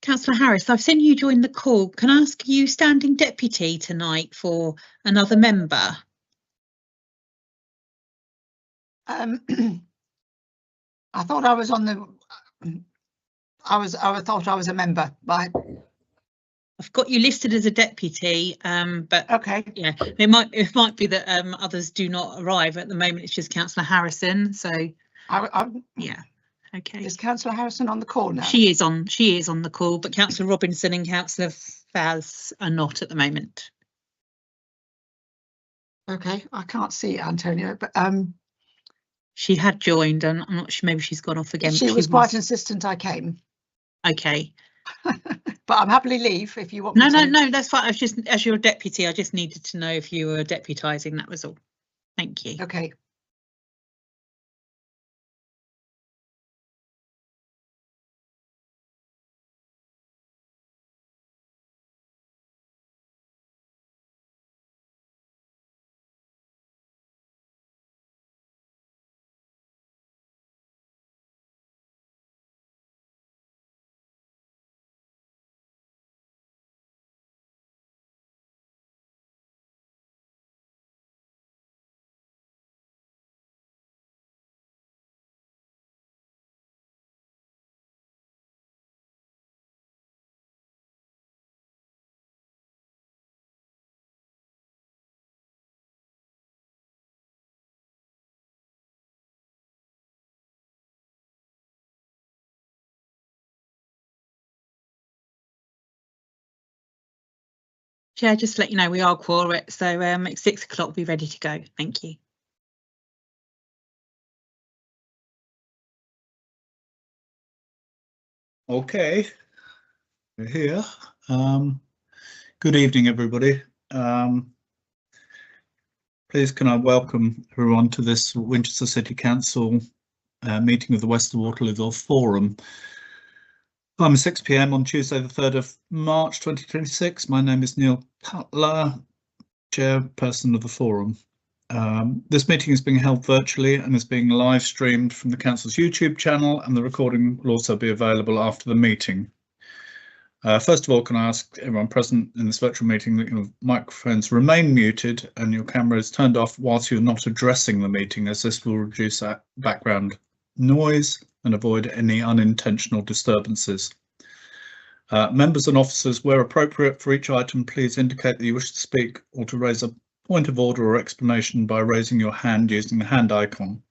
Councillor Harris, I've seen you join the call. Can I ask you standing deputy tonight for another member? I thought I was on the. I thought I was a member, but I've got you listed as a deputy, but okay. Yeah, it might be that others do not arrive at the moment. It's just Councillor Harrison. So yeah, okay. Is Councillor Harrison on the call now? She is on the call, but Councillor Robinson and Councillor Faz are not at the moment. Okay, I can't see Antonio, but she had joined, and I'm not sure. Maybe she's gone off again. She was quite insistent I came. Okay. But I'm happily leave if you want me to. No, that's fine. I was just, as your deputy, I just needed to know if you were deputising, that was all. Thank you. Okay. Chair, just to let you know, we are quorate, so at 6 o'clock, we'll be ready to go. Thank you. Okay, we're here. Good evening, everybody. Please can I welcome everyone to this Winchester City Council meeting of the West of Waterlooville Forum. Time is 6 PM on Tuesday, the 3rd of March 2026. My name is Neil Cutler, chairperson of the forum. This meeting is being held virtually and is being live streamed from the council's YouTube channel, and the recording will also be available after the meeting. First of all, can I ask everyone present in this virtual meeting that your microphones remain muted and your cameras turned off whilst you're not addressing the meeting, as this will reduce that background noise and avoid any unintentional disturbances. Members and officers, where appropriate for each item, please indicate that you wish to speak or to raise a point of order or explanation by raising your hand using the hand icon.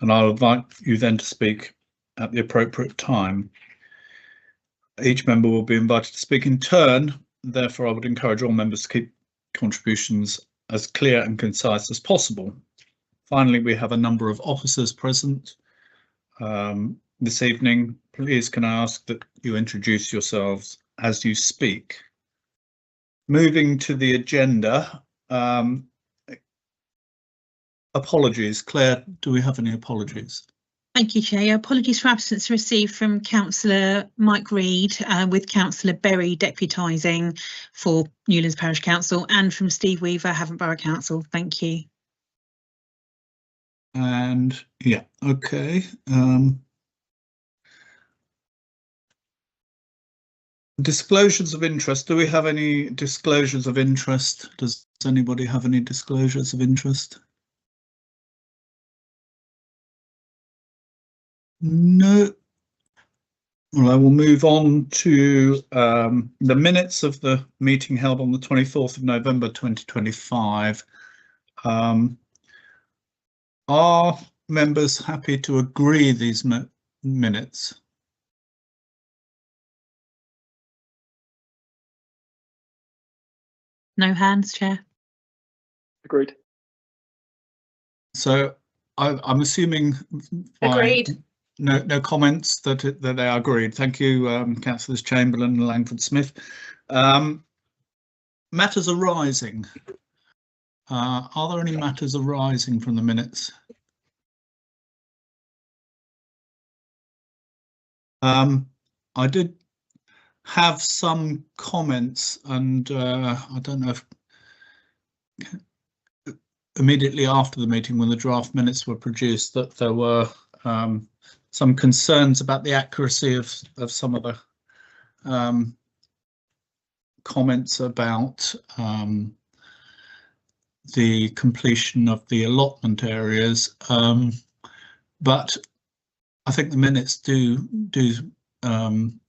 And I'll invite you then to speak at the appropriate time. Each member will be invited to speak in turn. Therefore, I would encourage all members to keep contributions as clear and concise as possible. Finally, we have a number of officers present this evening. Please can I ask that you introduce yourselves as you speak. Moving to the agenda, apologies. Claire, do we have any apologies? Thank you, Chair. Apologies for absence received from Councillor Mike Reid, with Councillor Berry deputising for Newlands Parish Council, and from Steve Weaver, Havant Borough Council. Thank you. And yeah, okay. Disclosures of interest. Do we have any disclosures of interest? Does anybody have any disclosures of interest? No. Well, I will move on to the minutes of the meeting held on the 24th of November 2025. Are members happy to agree these minutes? No hands, Chair. Agreed. So I'm assuming agreed. No comments that they are agreed. Thank you, Councillors Chamberlain and Langford Smith. Matters arising. Are there any matters arising from the minutes? I did have some comments, and I don't know if immediately after the meeting, when the draft minutes were produced, that there were some concerns about the accuracy of some of the comments about the completion of the allotment areas, but I think the minutes do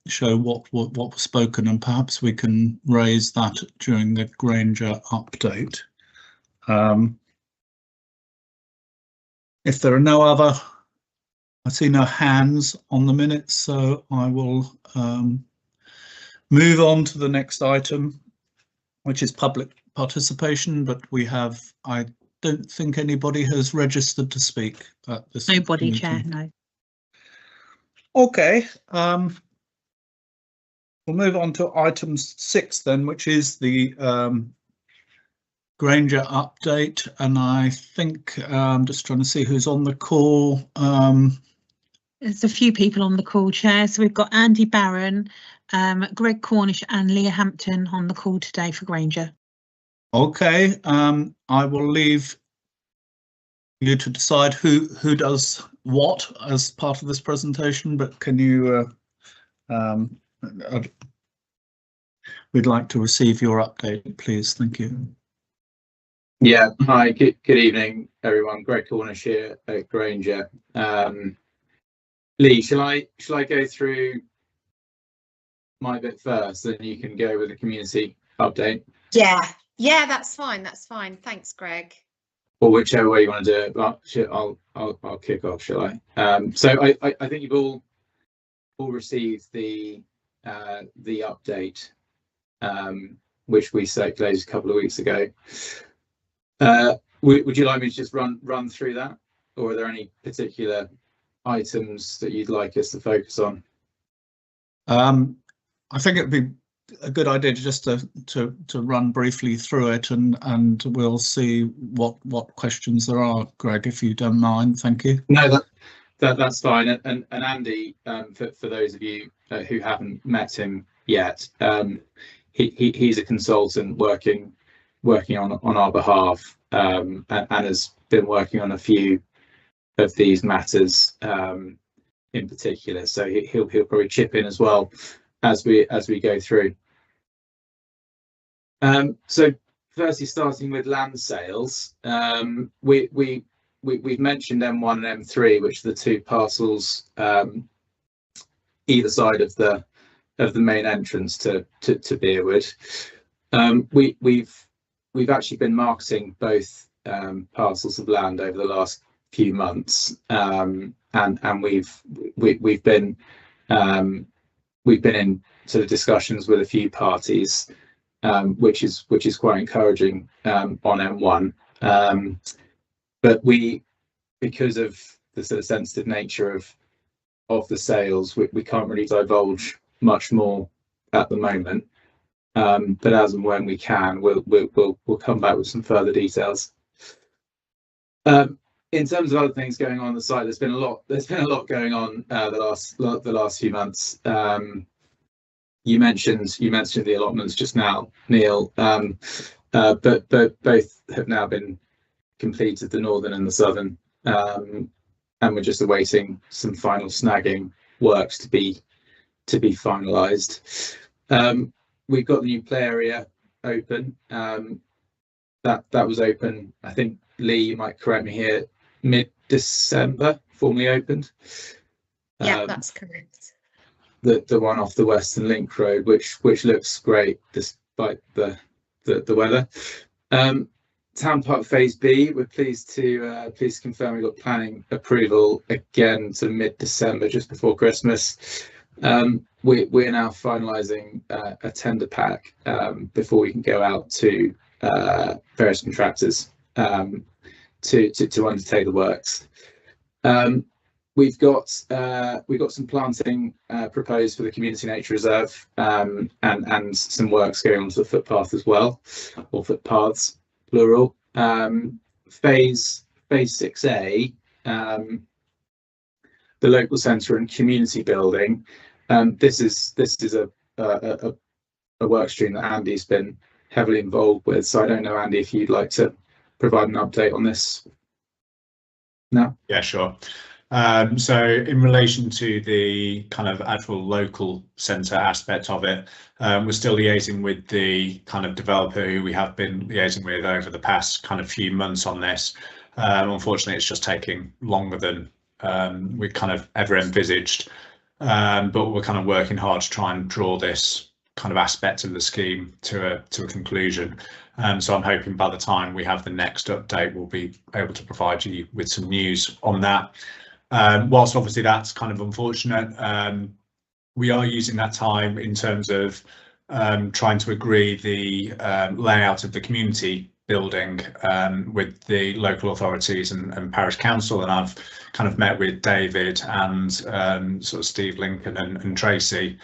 show what was spoken, and perhaps we can raise that during the Granger update. If there are no other, I see no hands on the minutes, so I will move on to the next item, which is public participation, but we have, I don't think anybody has registered to speak at this Nobody, meeting. Chair, no. Okay, we'll move on to item 6 then, which is the Granger update, and I think I'm just trying to see who's on the call. There's a few people on the call, Chair. So we've got Andy Barron, Greg Cornish and Leah Hampton on the call today for Granger. Okay, I will leave you to decide who does what as part of this presentation, but can you we'd like to receive your update, please. Thank you. Yeah, hi, good evening everyone. Greg Cornish here at Granger. Lee, shall I go through my bit first, then you can go with the community update? Yeah, that's fine. Thanks, Greg. Or whichever way you want to do it, but I'll kick off, shall I? So I think you've all received the update, which we circulated a couple of weeks ago. Would you like me to just run through that, or are there any particular items that you'd like us to focus on? I think it would be a good idea just to run briefly through it, and we'll see what questions there are, Greg, if you don't mind. Thank you. No, that's fine. And Andy, for those of you who haven't met him yet, he's a consultant working on our behalf, and has been working on a few of these matters in particular. So he'll probably chip in as well as we go through. So firstly, starting with land sales, we've mentioned M1 and M3, which are the two parcels either side of the main entrance to Bearwood. We've actually been marketing both parcels of land over the last few months, and we've been in sort of discussions with a few parties, which is quite encouraging on M1. But because of the sort of sensitive nature of the sales, we can't really divulge much more at the moment. But as and when we can, we'll come back with some further details. In terms of other things going on the site, there's been a lot going on the last few months. You mentioned the allotments just now, Neil, but both have now been completed, the northern and the southern, and we're just awaiting some final snagging works to be finalised. We've got the new play area open. That was open, I think, Lee, you might correct me here, mid-December, formally opened. Yeah, that's correct. The one off the Western Link Road, which looks great despite the weather. Town Park Phase B, we're pleased to confirm we got planning approval again to mid-December, just before Christmas. We're now finalising a tender pack before we can go out to various contractors to undertake the works. We've got some planting proposed for the Community Nature Reserve, and some works going on to the footpath as well, or footpaths plural. Phase 6A, the local centre and community building. This is a work stream that Andy's been heavily involved with. So I don't know, Andy, if you'd like to provide an update on this now. Yeah, sure. So in relation to the kind of actual local centre aspect of it, we're still liaising with the kind of developer who we have been liaising with over the past kind of few months on this. Unfortunately, it's just taking longer than we kind of ever envisaged, but we're kind of working hard to try and draw this kind of aspect of the scheme to a conclusion. So I'm hoping by the time we have the next update, we'll be able to provide you with some news on that. Whilst obviously that's kind of unfortunate, we are using that time in terms of trying to agree the layout of the community building with the local authorities and parish council, and I've kind of met with David and sort of Steve Lincoln and Tracy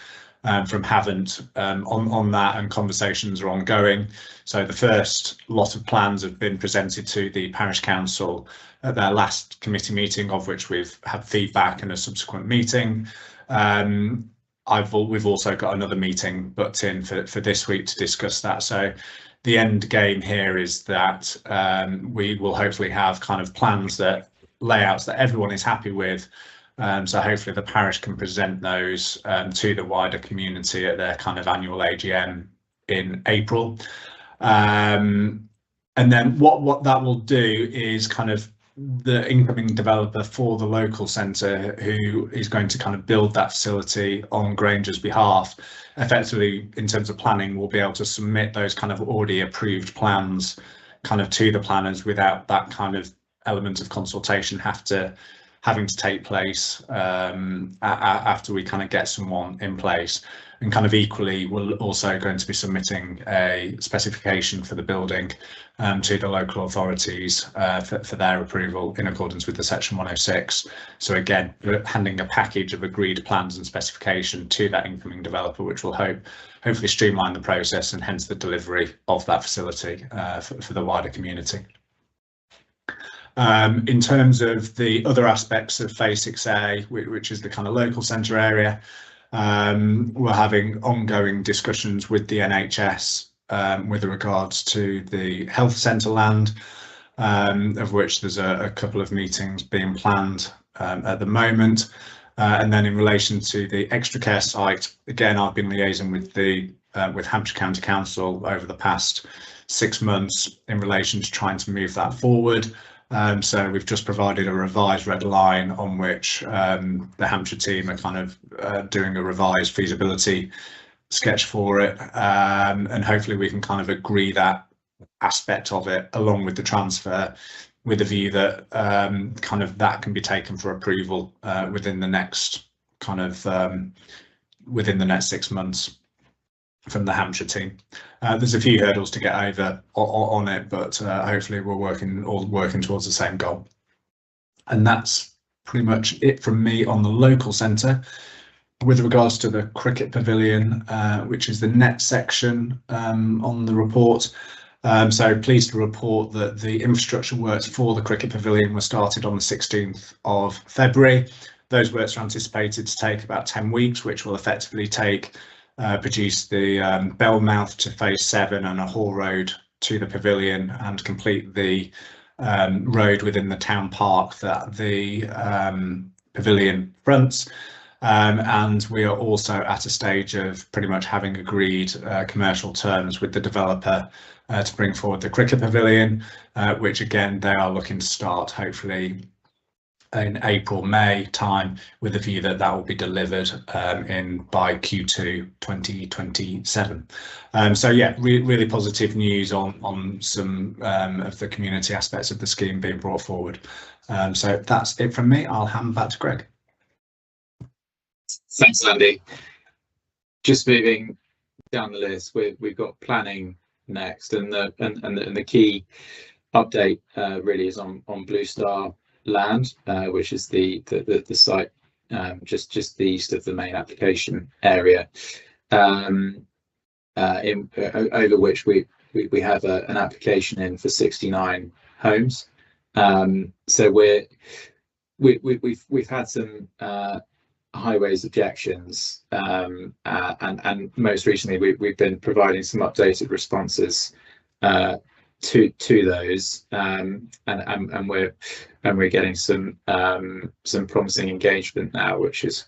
from Havant on that, and conversations are ongoing. So the first lot of plans have been presented to the parish council at their last committee meeting, of which we've had feedback in a subsequent meeting. We've also got another meeting booked in for this week to discuss that. So the end game here is that we will hopefully have kind of plans, layouts that everyone is happy with. So hopefully the parish can present those to the wider community at their kind of annual AGM in April. And then what that will do is kind of the incoming developer for the local centre, who is going to kind of build that facility on Granger's behalf, effectively in terms of planning, will be able to submit those kind of already approved plans kind of to the planners without that kind of element of consultation having to take place after we kind of get someone in place. And kind of equally, we're also going to be submitting a specification for the building to the local authorities for their approval in accordance with the Section 106. So again, we're handing a package of agreed plans and specification to that incoming developer, which will hopefully streamline the process and hence the delivery of that facility for the wider community. In terms of the other aspects of Phase 6A, which is the kind of local centre area, we're having ongoing discussions with the NHS with regards to the health centre land, of which there's a couple of meetings being planned at the moment. And then in relation to the extra care site, again, I've been liaising with Hampshire County Council over the past 6 months in relation to trying to move that forward. So we've just provided a revised red line on which the Hampshire team are kind of doing a revised feasibility sketch for it, and hopefully we can kind of agree that aspect of it along with the transfer, with a view that kind of that can be taken for approval within the next 6 months from the Hampshire team. There's a few hurdles to get over on it, but hopefully we're working towards the same goal. And that's pretty much it from me on the local centre. With regards to the cricket pavilion, which is the net section on the report, so pleased to report that the infrastructure works for the cricket pavilion were started on the 16th of February. Those works are anticipated to take about 10 weeks, which will effectively produce the Bellmouth to Phase 7 and a haul road to the pavilion, and complete the road within the town park that the pavilion fronts. And we are also at a stage of pretty much having agreed commercial terms with the developer to bring forward the cricket pavilion, which again they are looking to start hopefully in April, May time, with a view that that will be delivered by Q2 2027. So yeah, really positive news on some of the community aspects of the scheme being brought forward. So that's it from me. I'll hand back to Greg. Thanks, Andy. Just moving down the list, we've got planning next, and the key update really is on Blue Star land, which is the site just the east of the main application area, over which we have an application in for 69 homes. So we've had some highways objections, and most recently we've been providing some updated responses to those, and we're getting some promising engagement now, which is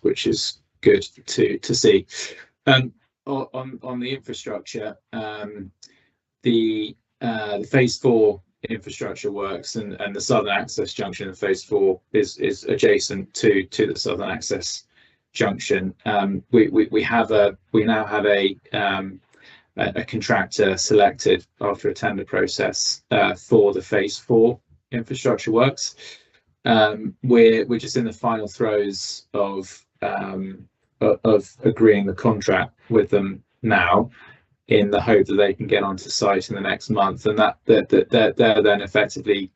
good to see. On the infrastructure, the phase 4 infrastructure works and the Southern Access Junction in phase 4 is adjacent to the Southern Access Junction. We now have a contractor selected after a tender process for the phase 4 infrastructure works. We're just in the final throes of agreeing the contract with them now, in the hope that they can get onto site in the next month, and that they're then effectively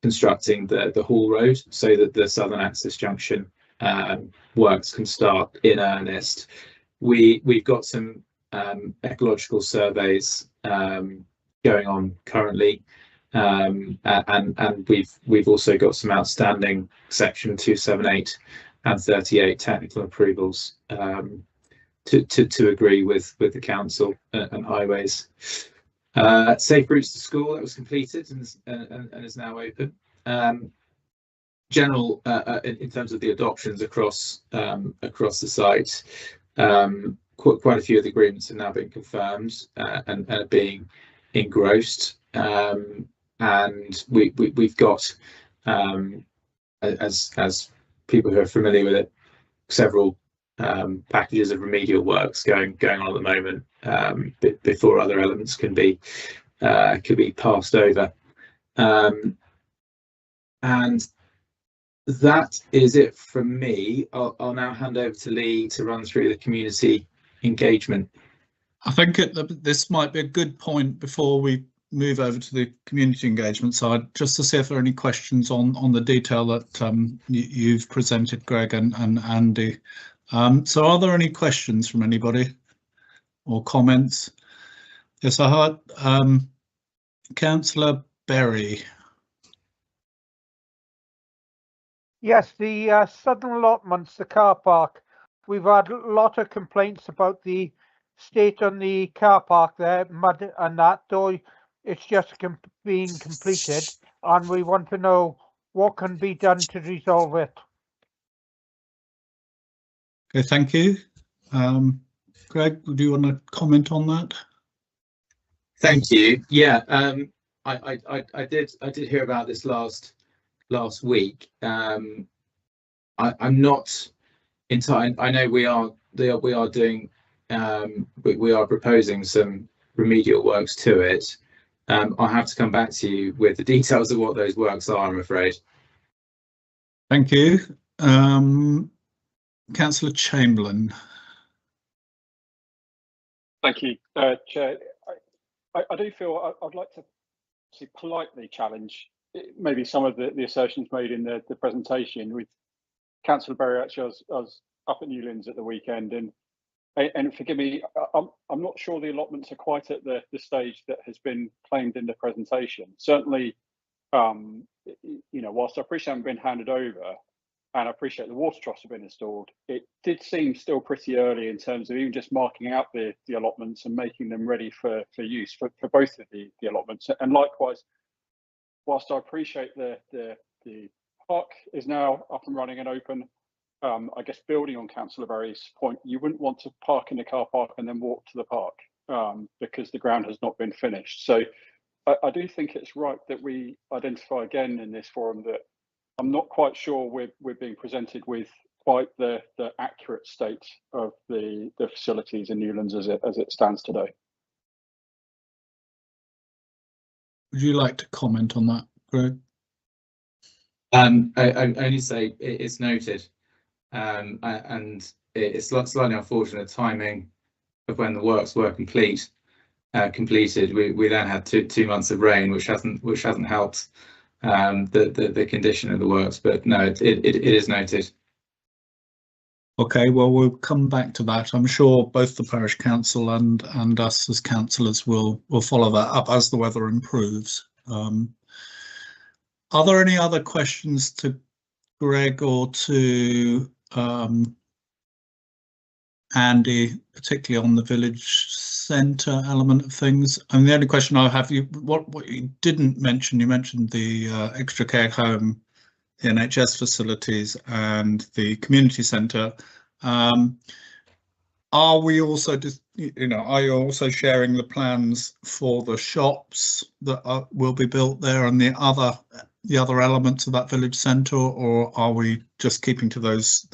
constructing the haul road so that the Southern Access Junction works can start in earnest. We've got some ecological surveys going on currently, and we've also got some outstanding Section 278 and 38 technical approvals to agree with the council and highways. Safe routes to school, that was completed and is now open. General in terms of the adoptions across the site, quite a few of the agreements have now been confirmed and are being engrossed, and we've got, as people who are familiar with it, several packages of remedial works going on at the moment before other elements can be passed over, and that is it from me. I'll now hand over to Lee to run through the community engagement. I think this might be a good point before we move over to the community engagement side, just to see if there are any questions on the detail that you've presented, Greg and Andy. So are there any questions from anybody or comments? Yes, I heard Councillor Berry. Yes, the southern allotments, the car park. We've had a lot of complaints about the state on the car park there, mud and that, though it's just being completed, and we want to know what can be done to resolve it. Okay, thank you. Greg, do you want to comment on that? Thank you. Yeah, I did hear about this last week. I'm not entirely. I know we are doing. We are proposing some remedial works to it. I'll have to come back to you with the details of what those works are, I'm afraid. Thank you. Councillor Chamberlain. Thank you, Chair. I do feel I'd like to politely challenge maybe some of the assertions made in the presentation. With Councillor Berry, actually, I was up at Newlands at the weekend, and forgive me, I'm not sure the allotments are quite at the stage that has been claimed in the presentation. Certainly, whilst I appreciate them being handed over, and I appreciate the water troughs have been installed, it did seem still pretty early in terms of even just marking out the allotments and making them ready for use for both of the allotments. And likewise, whilst I appreciate the park is now up and running and open, I guess building on Councillor Berry's point, you wouldn't want to park in the car park and then walk to the park because the ground has not been finished. So I do think it's right that we identify again in this forum that I'm not quite sure we're being presented with quite the accurate state of the facilities in Newlands as it stands today. Would you like to comment on that, Greg? I only say it's noted, and it's slightly unfortunate timing of when the works were completed. We then had two months of rain, which hasn't helped the condition of the works, but no, it is noted. Okay, well, we'll come back to that. I'm sure both the parish council and us as councillors will follow that up as the weather improves. Are there any other questions to Greg or to Andy, particularly on the village centre element of things. And the only question I have, what you didn't mention, you mentioned the extra care home, the NHS facilities and the community centre. Are we also just, are you also sharing the plans for the shops that will be built there and the other elements of that village centre, or are we just keeping to those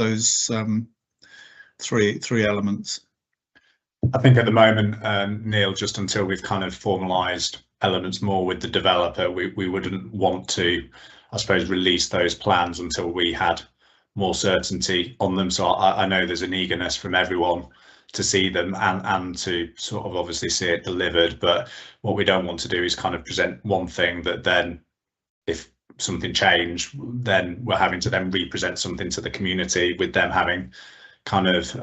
three elements? I think at the moment, Neil, just until we've kind of formalised elements more with the developer, we wouldn't want to, I suppose, release those plans until we had more certainty on them. So I know there's an eagerness from everyone to see them and to sort of obviously see it delivered. But what we don't want to do is kind of present one thing that then, if something changed, then we're having to then represent something to the community with them having kind of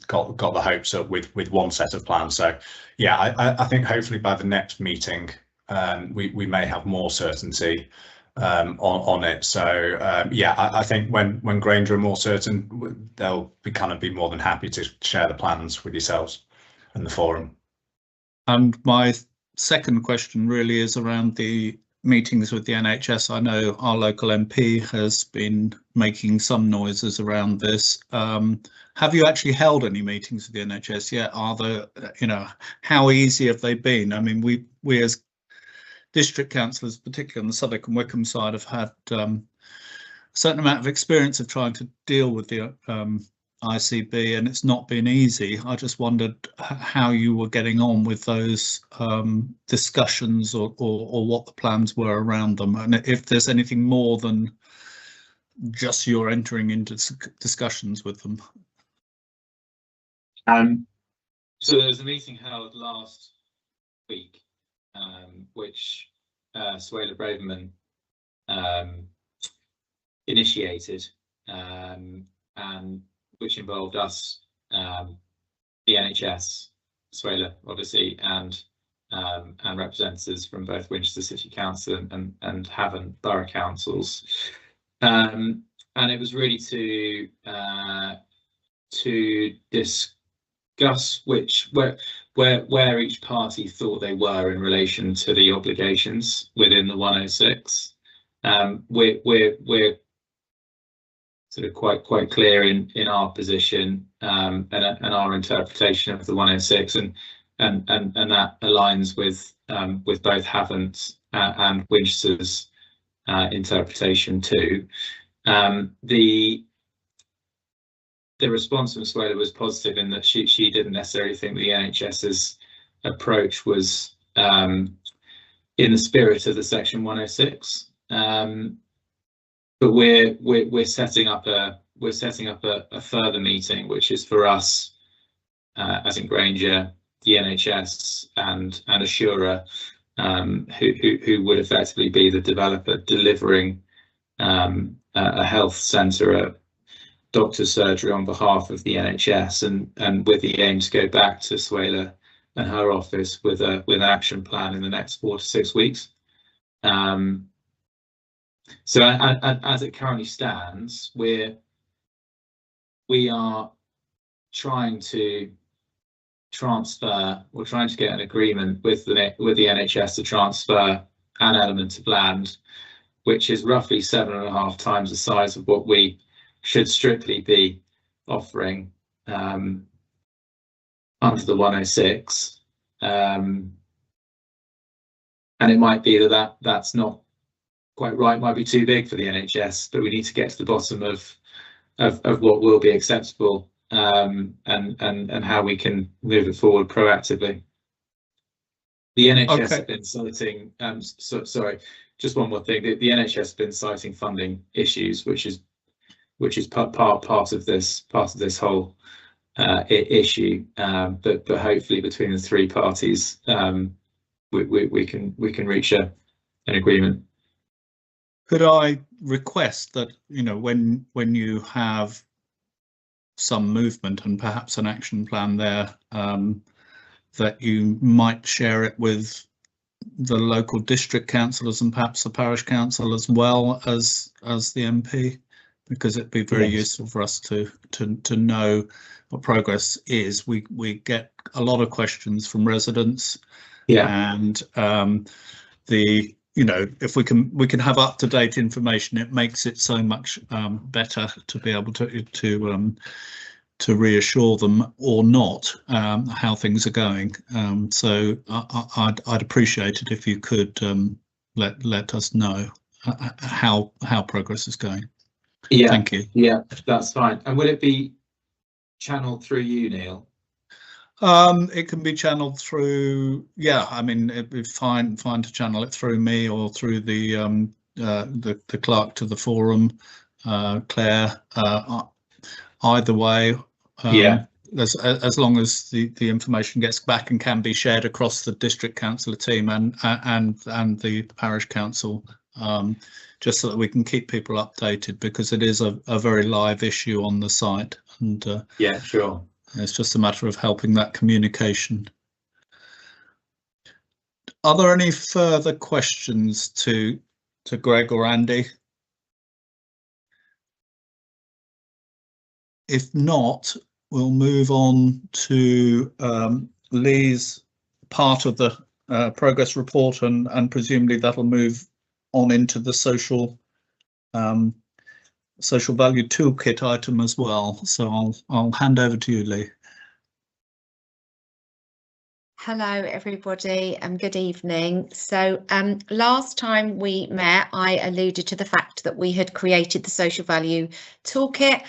got the hopes up with one set of plans. So yeah, I think hopefully by the next meeting we may have more certainty on it. So yeah, I think when Granger are more certain, they'll be more than happy to share the plans with yourselves and the forum. And my second question really is around the meetings with the NHS. I know our local MP has been making some noises around this. Have you actually held any meetings with the NHS yet? Are there, how easy have they been? I mean, we as district councillors, particularly on the Southwark and Wickham side, have had a certain amount of experience of trying to deal with the ICB, and it's not been easy. I just wondered how you were getting on with those discussions, or what the plans were around them, and if there's anything more than just you're entering into discussions with them. So there was a meeting held last week, which Suella Braverman initiated, and which involved us, the NHS, Suella obviously, and representatives from both Winchester City Council and Havant Borough Councils, and it was really to discuss where each party thought they were in relation to the obligations within the 106. We're sort of quite clear in our position and our interpretation of the 106, and that aligns with both Havant's and Winchester's interpretation too. The response from Suella was positive in that she didn't necessarily think the NHS's approach was in the spirit of the Section 106. But we're setting up a further meeting, which is for us, as in Granger, the NHS, and Assura, who would effectively be the developer delivering a health centre, a doctor's surgery on behalf of the NHS, and with the aim to go back to Suella and her office with an action plan in the next 4 to 6 weeks. So as it currently stands, we are trying to transfer, or trying to get an agreement with the NHS to transfer an element of land, which is roughly 7.5 times the size of what we should strictly be offering under the 106. And it might be that's not quite right, might be too big for the NHS, but we need to get to the bottom of what will be acceptable, and how we can move it forward proactively. The NHS have been citing, sorry, just one more thing. The NHS has been citing funding issues, which is part of this whole issue. But hopefully between the three parties, we can reach an agreement. Could I request that, when you have some movement and perhaps an action plan there, that you might share it with the local district councillors and perhaps the parish council as well as the MP, because it'd be very Yes. useful for us to know what progress is. We get a lot of questions from residents, and if we can have up-to-date information, it makes it so much better to be able to reassure them or not how things are going. So I'd appreciate it if you could let us know how progress is going. Yeah, thank you. Yeah, that's fine. And will it be channeled through you, Neil? It can be channeled through, I mean, it'd be fine to channel it through me or through the clerk to the forum, Claire. Either way, as long as the information gets back and can be shared across the district councillor team and the parish council, just so that we can keep people updated, because it is a very live issue on the site, and yeah, sure. It's just a matter of helping that communication. Are there any further questions to Greg or Andy? If not, we'll move on to Lee's part of the progress report, and presumably that'll move on into the social value toolkit item as well. So I'll hand over to you, Lee. Hello everybody, and good evening. So last time we met, I alluded to the fact that we had created the social value toolkit,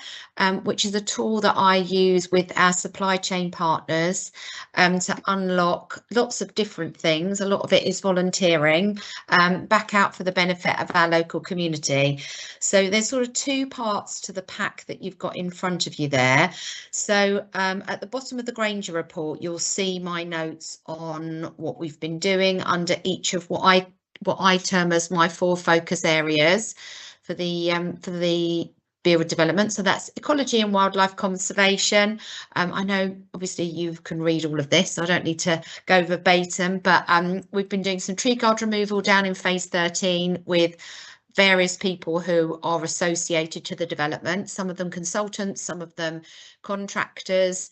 which is a tool that I use with our supply chain partners to unlock lots of different things. A lot of it is volunteering back out for the benefit of our local community. So there's sort of two parts to the pack that you've got in front of you there. So at the bottom of the Granger report, you'll see my notes on what we've been doing under each of what I term as my 4 focus areas for the Bureau of Development. So that's ecology and wildlife conservation. I know obviously you can read all of this, so I don't need to go verbatim, but we've been doing some tree guard removal down in phase 13 with various people who are associated to the development, some of them consultants, some of them contractors.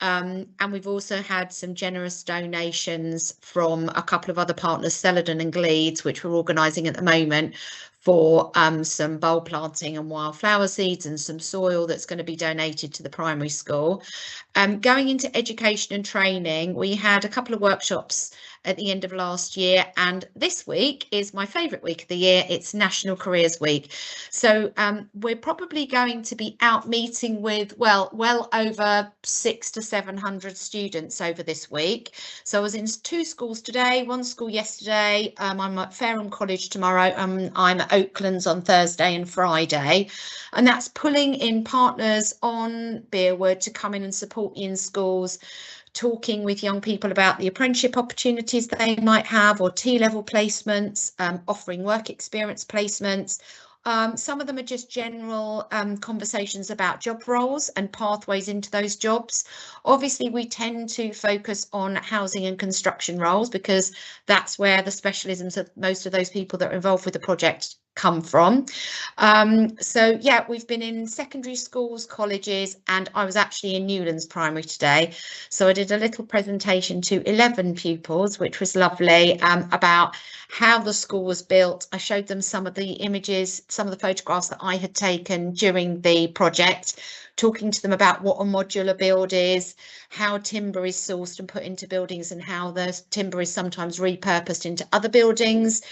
And we've also had some generous donations from a couple of other partners, Celadon and Gleeds, which we're organising at the moment for some bulb planting and wildflower seeds and some soil that's going to be donated to the primary school. Going into education and training, we had a couple of workshops at the end of last year, and this week is my favourite week of the year. It's National Careers Week. So we're probably going to be out meeting with well over 600 to 700 students over this week. So I was in 2 schools today, 1 school yesterday. I'm at Fareham College tomorrow. I'm at Oaklands on Thursday and Friday, and that's pulling in partners on Beerwood to come in and support you in schools, talking with young people about the apprenticeship opportunities they might have, or T-level placements, offering work experience placements. Some of them are just general conversations about job roles and pathways into those jobs. Obviously, we tend to focus on housing and construction roles because that's where the specialisms of most of those people that are involved with the project come from. So yeah, we've been in secondary schools, colleges, and I was actually in Newlands Primary today. So I did a little presentation to 11 pupils, which was lovely, about how the school was built. I showed them some of the images, some of the photographs that I had taken during the project, talking to them about what a modular build is, how timber is sourced and put into buildings, and how the timber is sometimes repurposed into other buildings.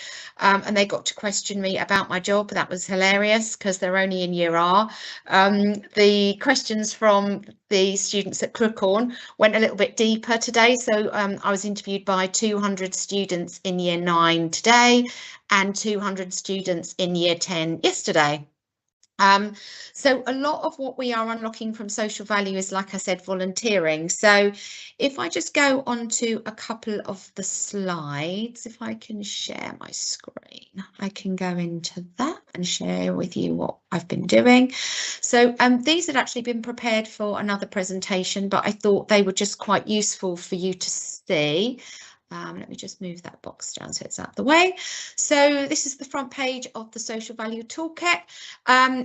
And they got to question me about my job. That was hilarious because they're only in year R. The questions from the students at Crookhorn went a little bit deeper today. So I was interviewed by 200 students in year 9 today and 200 students in year 10 yesterday. So a lot of what we are unlocking from social value is, like I said, volunteering. So if I just go on to a couple of the slides, if I can share my screen, I can go into that and share with you what I've been doing. So these had actually been prepared for another presentation, but I thought they were just quite useful for you to see. Let me just move that box down so it's out the way. So this is the front page of the social value toolkit.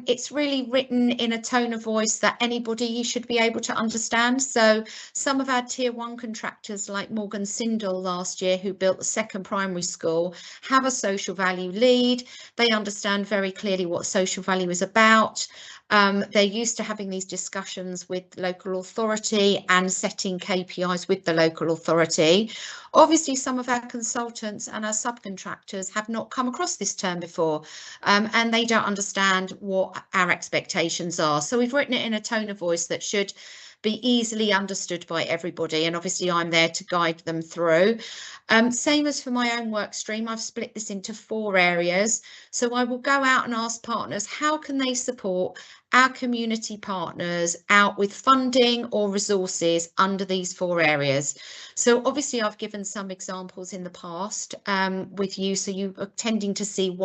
It's really written in a tone of voice that anybody should be able to understand. So some of our tier 1 contractors like Morgan Sindel last year, who built the 2nd primary school, have a social value lead. They understand very clearly what social value is about. They're used to having these discussions with local authority and setting KPIs with the local authority. Obviously, some of our consultants and our subcontractors have not come across this term before, and they don't understand what our expectations are. So we've written it in a tone of voice that should be easily understood by everybody, and obviously I'm there to guide them through. Same as for my own work stream, I've split this into 4 areas. So I will go out and ask partners, how can they support our community partners out with funding or resources under these 4 areas. So obviously I've given some examples in the past with you, so you are tending to see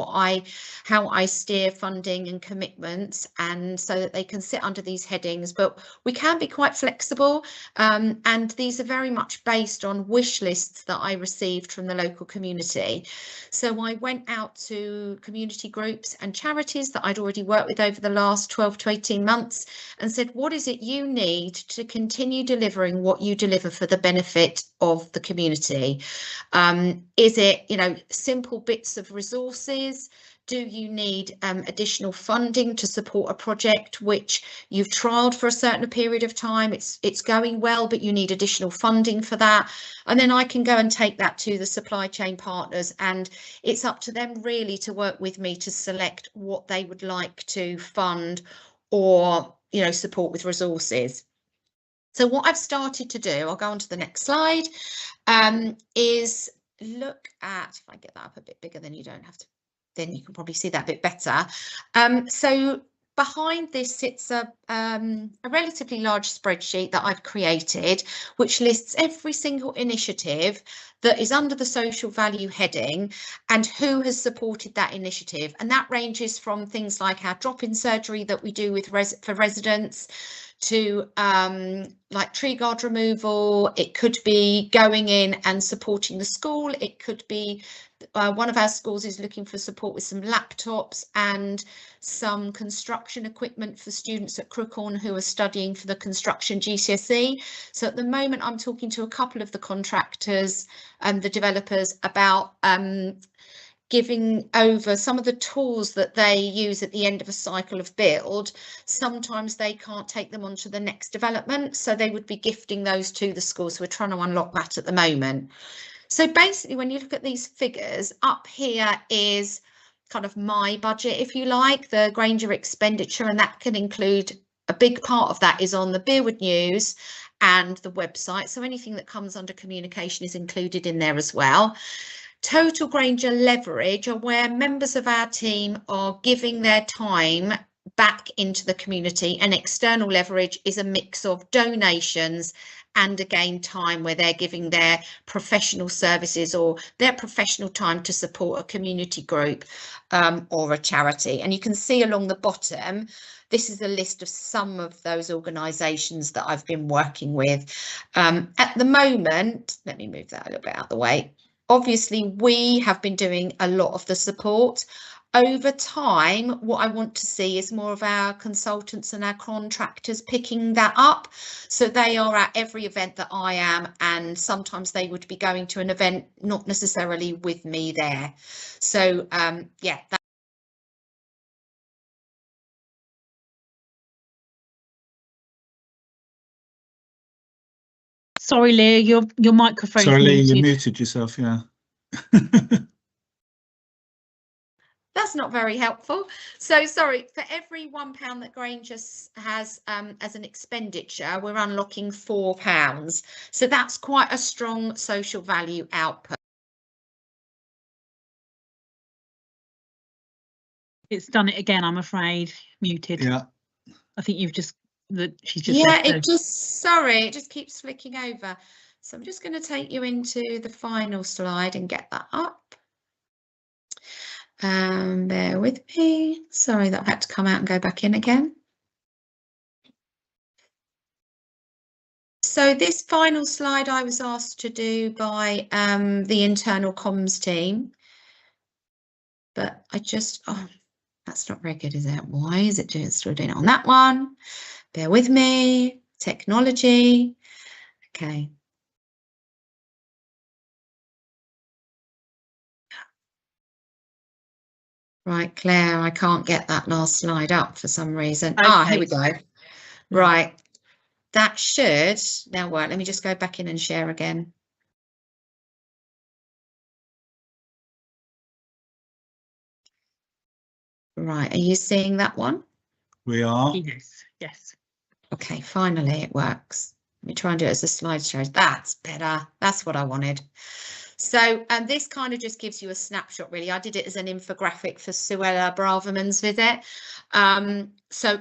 how I steer funding and commitments, and so that they can sit under these headings. But we can be quite flexible, and these are very much based on wish lists that I received from the local community. So I went out to community groups and charities that I'd already worked with over the last 12 to 18 months and said, what is it you need to continue delivering what you deliver for the benefit of the community? Is it, simple bits of resources? Do you need additional funding to support a project which you've trialled for a certain period of time? It's going well, but you need additional funding for that. And then I can go and take that to the supply chain partners, and it's up to them really to work with me to select what they would like to fund or, support with resources. So what I've started to do, I'll go on to the next slide, is look at, if I get that up a bit bigger, then you don't have to, then you can probably see that a bit better. So behind this sits a relatively large spreadsheet that I've created, which lists every single initiative that is under the social value heading and who has supported that initiative. And that ranges from things like our drop-in surgery that we do for residents, to like tree guard removal. It could be going in and supporting the school. It could be one of our schools is looking for support with some laptops and some construction equipment for students at Crookhorn who are studying for the construction GCSE. So at the moment I'm talking to a couple of the contractors and the developers about giving over some of the tools that they use at the end of a cycle of build. Sometimes they can't take them on to the next development, so they would be gifting those to the schools. So we're trying to unlock that at the moment. So basically, when you look at these figures, up here is kind of my budget, if you like, the Grainger expenditure, and that can include, a big part of that is on the Beerwood News and the website. So anything that comes under communication is included in there as well. Total Grainger leverage are where members of our team are giving their time back into the community, and external leverage is a mix of donations and again time where they're giving their professional services or their professional time to support a community group or a charity. And you can see along the bottom, this is a list of some of those organisations that I've been working with. At the moment, let me move that a little bit out of the way. Obviously, we have been doing a lot of the support. Over time, what I want to see is more of our consultants and our contractors picking that up. So they are at every event that I am, and sometimes they would be going to an event, not necessarily with me there. So yeah. Sorry, Leah, your microphone. Sorry, Leah, you muted yourself, yeah. That's not very helpful. So sorry, for every £1 that Grainger has as an expenditure, we're unlocking £4. So that's quite a strong social value output. It's done it again, I'm afraid. Muted. Yeah. I think you've just she's just. Yeah, it just keeps flicking over. So I'm just going to take you into the final slide and get that up. Bear with me. Sorry that I had to come out and go back in again. So this final slide I was asked to do by the internal comms team, but I just, oh, that's not very good, is it? Why is it still doing it on that one? Bear with me. Technology. Okay. Right, Claire, I can't get that last slide up for some reason. Okay. Ah, here we go. Right. That should now work. Let me just go back in and share again. Right, are you seeing that one? We are. Yes, yes. Okay, finally it works. Let me try and do it as a slideshow. That's better. That's what I wanted. So, and this kind of just gives you a snapshot, really. I did it as an infographic for Suella Braverman's visit. So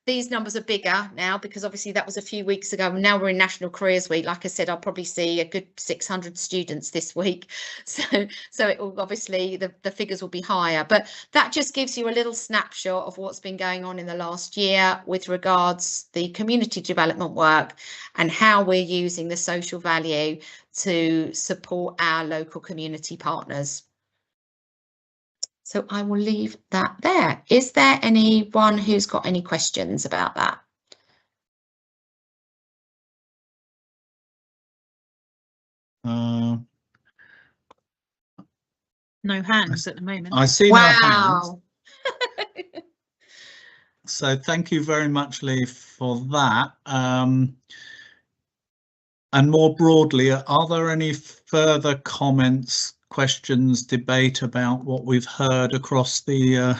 these numbers are bigger now because obviously that was a few weeks ago. And now we're in National Careers Week. Like I said, I'll probably see a good 600 students this week. So it will obviously the figures will be higher. But that just gives you a little snapshot of what's been going on in the last year with regards the community development work and how we're using the social value to support our local community partners. So I will leave that there. Is there anyone who's got any questions about that? No hands at the moment. I see no hands. Wow. So thank you very much, Lee, for that. And more broadly, are there any further comments, questions, debate about what we've heard across the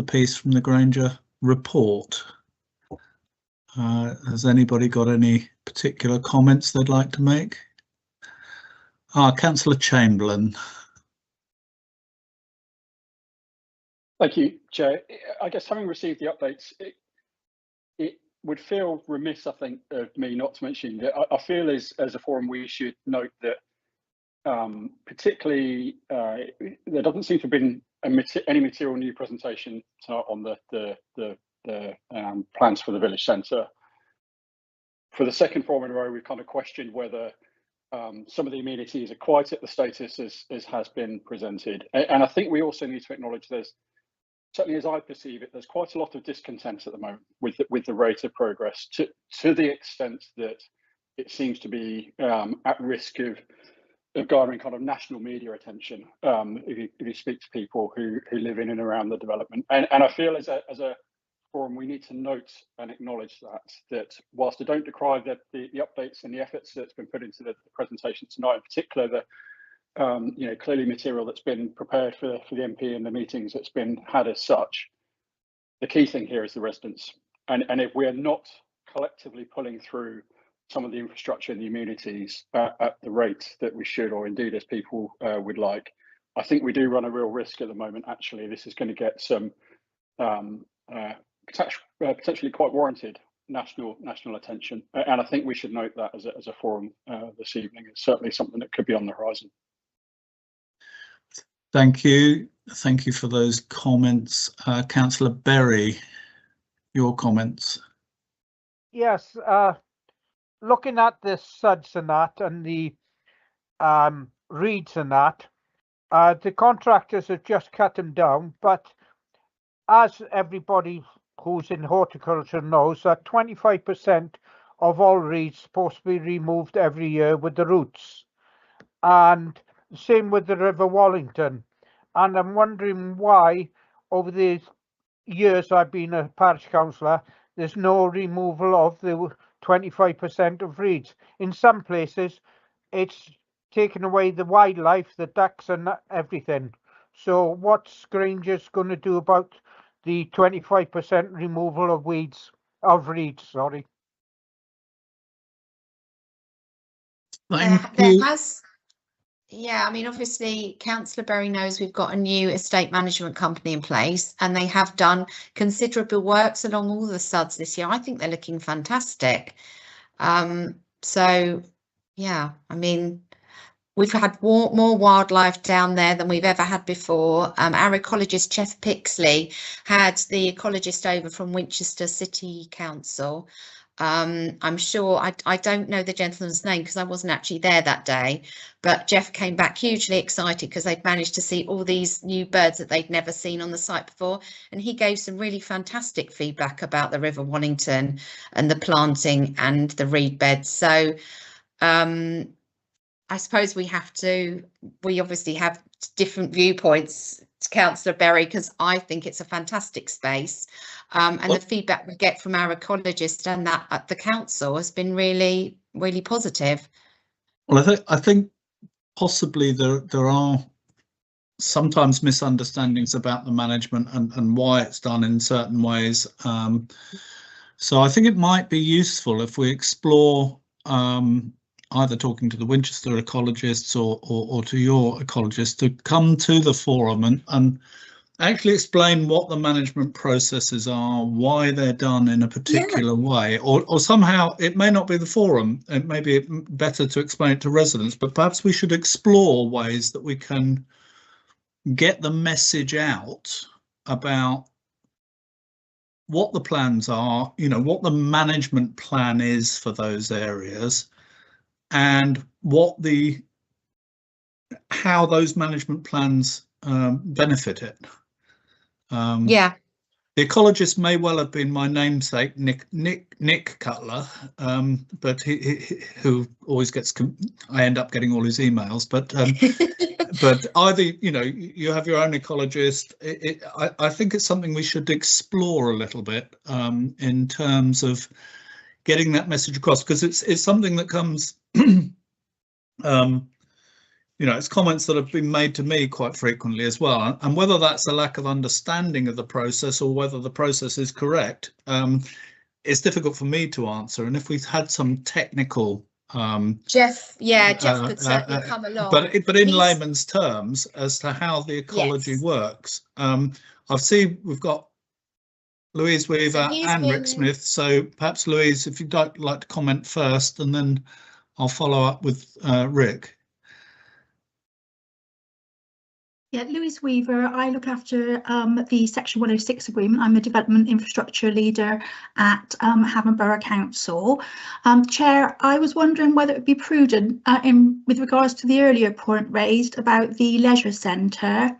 piece from the Granger report? Has anybody got any particular comments they'd like to make? Councillor Chamberlain. Thank you, Chair. I guess having received the updates, it would feel remiss, I think, of me not to mention that I feel as a forum we should note that particularly there doesn't seem to have been any material new presentation tonight on the plans for the village centre. For the second forum in a row, we've kind of questioned whether some of the amenities are quite at the status as has been presented. And I think we also need to acknowledge there's, certainly as I perceive it, there's quite a lot of discontent at the moment with the rate of progress to the extent that it seems to be at risk of garnering kind of national media attention if you speak to people who live in and around the development. And I feel as a forum we need to note and acknowledge that whilst I don't decry the updates and the efforts that's been put into the presentation tonight, in particular the clearly material that's been prepared for the MP and the meetings that's been had as such. The key thing here is the residents. And if we're not collectively pulling through some of the infrastructure in the amenities at the rate that we should, or indeed as people would like, I think we do run a real risk at the moment. Actually, this is going to get some potentially quite warranted national attention. And I think we should note that as a forum this evening. It's certainly something that could be on the horizon. Thank you. Thank you for those comments. Councillor Berry, your comments. Yes, looking at the suds and that and the reeds and that, the contractors have just cut them down, but as everybody who's in horticulture knows, that 25% of all reeds supposed to be removed every year with the roots. And same with the River Wallington. And I'm wondering why over the years I've been a parish councillor, there's no removal of the 25% of reeds. In some places, it's taken away the wildlife, the ducks and everything. So what's Granger's going to do about the 25% removal of reeds, sorry? Yeah, I mean, obviously, Councillor Berry knows we've got a new estate management company in place and they have done considerable works along all the suds this year. I think they're looking fantastic. So, yeah, I mean, we've had more wildlife down there than we've ever had before. Our ecologist, Chef Pixley, had the ecologist over from Winchester City Council. I'm sure, I don't know the gentleman's name because I wasn't actually there that day, but Jeff came back hugely excited because they'd managed to see all these new birds that they'd never seen on the site before, and he gave some really fantastic feedback about the River Wallington and the planting and the reed beds. So I suppose we obviously have different viewpoints, Councillor Berry, because I think it's a fantastic space, and the feedback we get from our ecologists and that at the council has been really, really positive. Well, I think possibly there are sometimes misunderstandings about the management and why it's done in certain ways. So I think it might be useful if we explore either talking to the Winchester ecologists or to your ecologists to come to the forum and actually explain what the management processes are, why they're done in a particular way, or somehow it may not be the forum, it may be better to explain it to residents, but perhaps we should explore ways that we can get the message out about what the plans are, you know, what the management plan is for those areas, and how those management plans benefit it. Yeah. The ecologist may well have been my namesake, Nick Cutler, but who always gets, I end up getting all his emails, but but either, you know, you have your own ecologist. I think it's something we should explore a little bit in terms of getting that message across, because it's something that comes, you know, it's comments that have been made to me quite frequently as well, and whether that's a lack of understanding of the process or whether the process is correct, it's difficult for me to answer. And if we've had some technical Jeff could certainly come along, but in layman's terms as to how the ecology works. I've seen we've got Louise Weaver and Rick Smith, so perhaps Louise, if you'd like to comment first, and then I'll follow up with Rick. Yeah, Louise Weaver. I look after the Section 106 agreement. I'm the development infrastructure leader at Havant Borough Council. Chair, I was wondering whether it would be prudent with regards to the earlier point raised about the leisure centre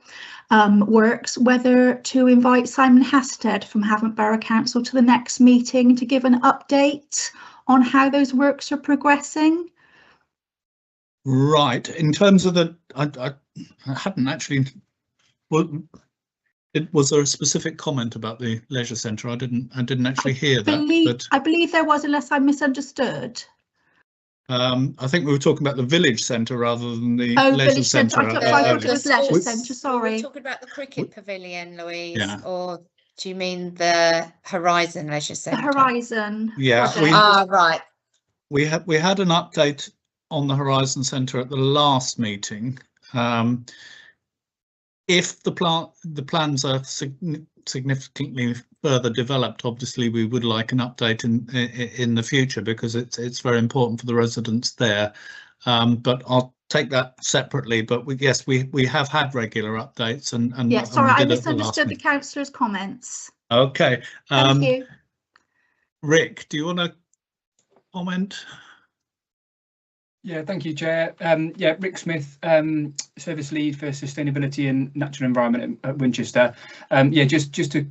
works, whether to invite Simon Hasted from Havant Borough Council to the next meeting to give an update on how those works are progressing. Right, in terms of the, I hadn't actually. Was there a specific comment about the leisure centre? I didn't actually hear that. But I believe there was, unless I misunderstood. I think we were talking about the village centre rather than the leisure centre. I thought it was leisure centre. Sorry. We're talking about the cricket pavilion, Louise, or do you mean the Horizon Leisure Centre? The Horizon. Yeah. Right. We had an update on the Horizon Centre at the last meeting. If the plans are significantly further developed, obviously we would like an update in the future, because it's very important for the residents there. But I'll take that separately. But we have had regular updates, and yeah, sorry, I misunderstood the councillor's comments. Okay. Thank you. Rick, do you want to comment? Yeah, thank you, Chair. Yeah, Rick Smith, Service Lead for Sustainability and Natural Environment at Winchester. Yeah, just to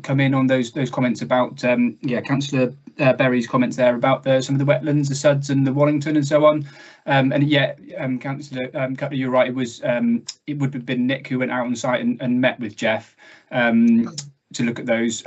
come in on those comments about Councillor Berry's comments there about some of the wetlands, the Suds and the Wallington and so on. And yeah, Councillor Cutler, you're right. It would have been Nick who went out on site and met with Jeff to look at those.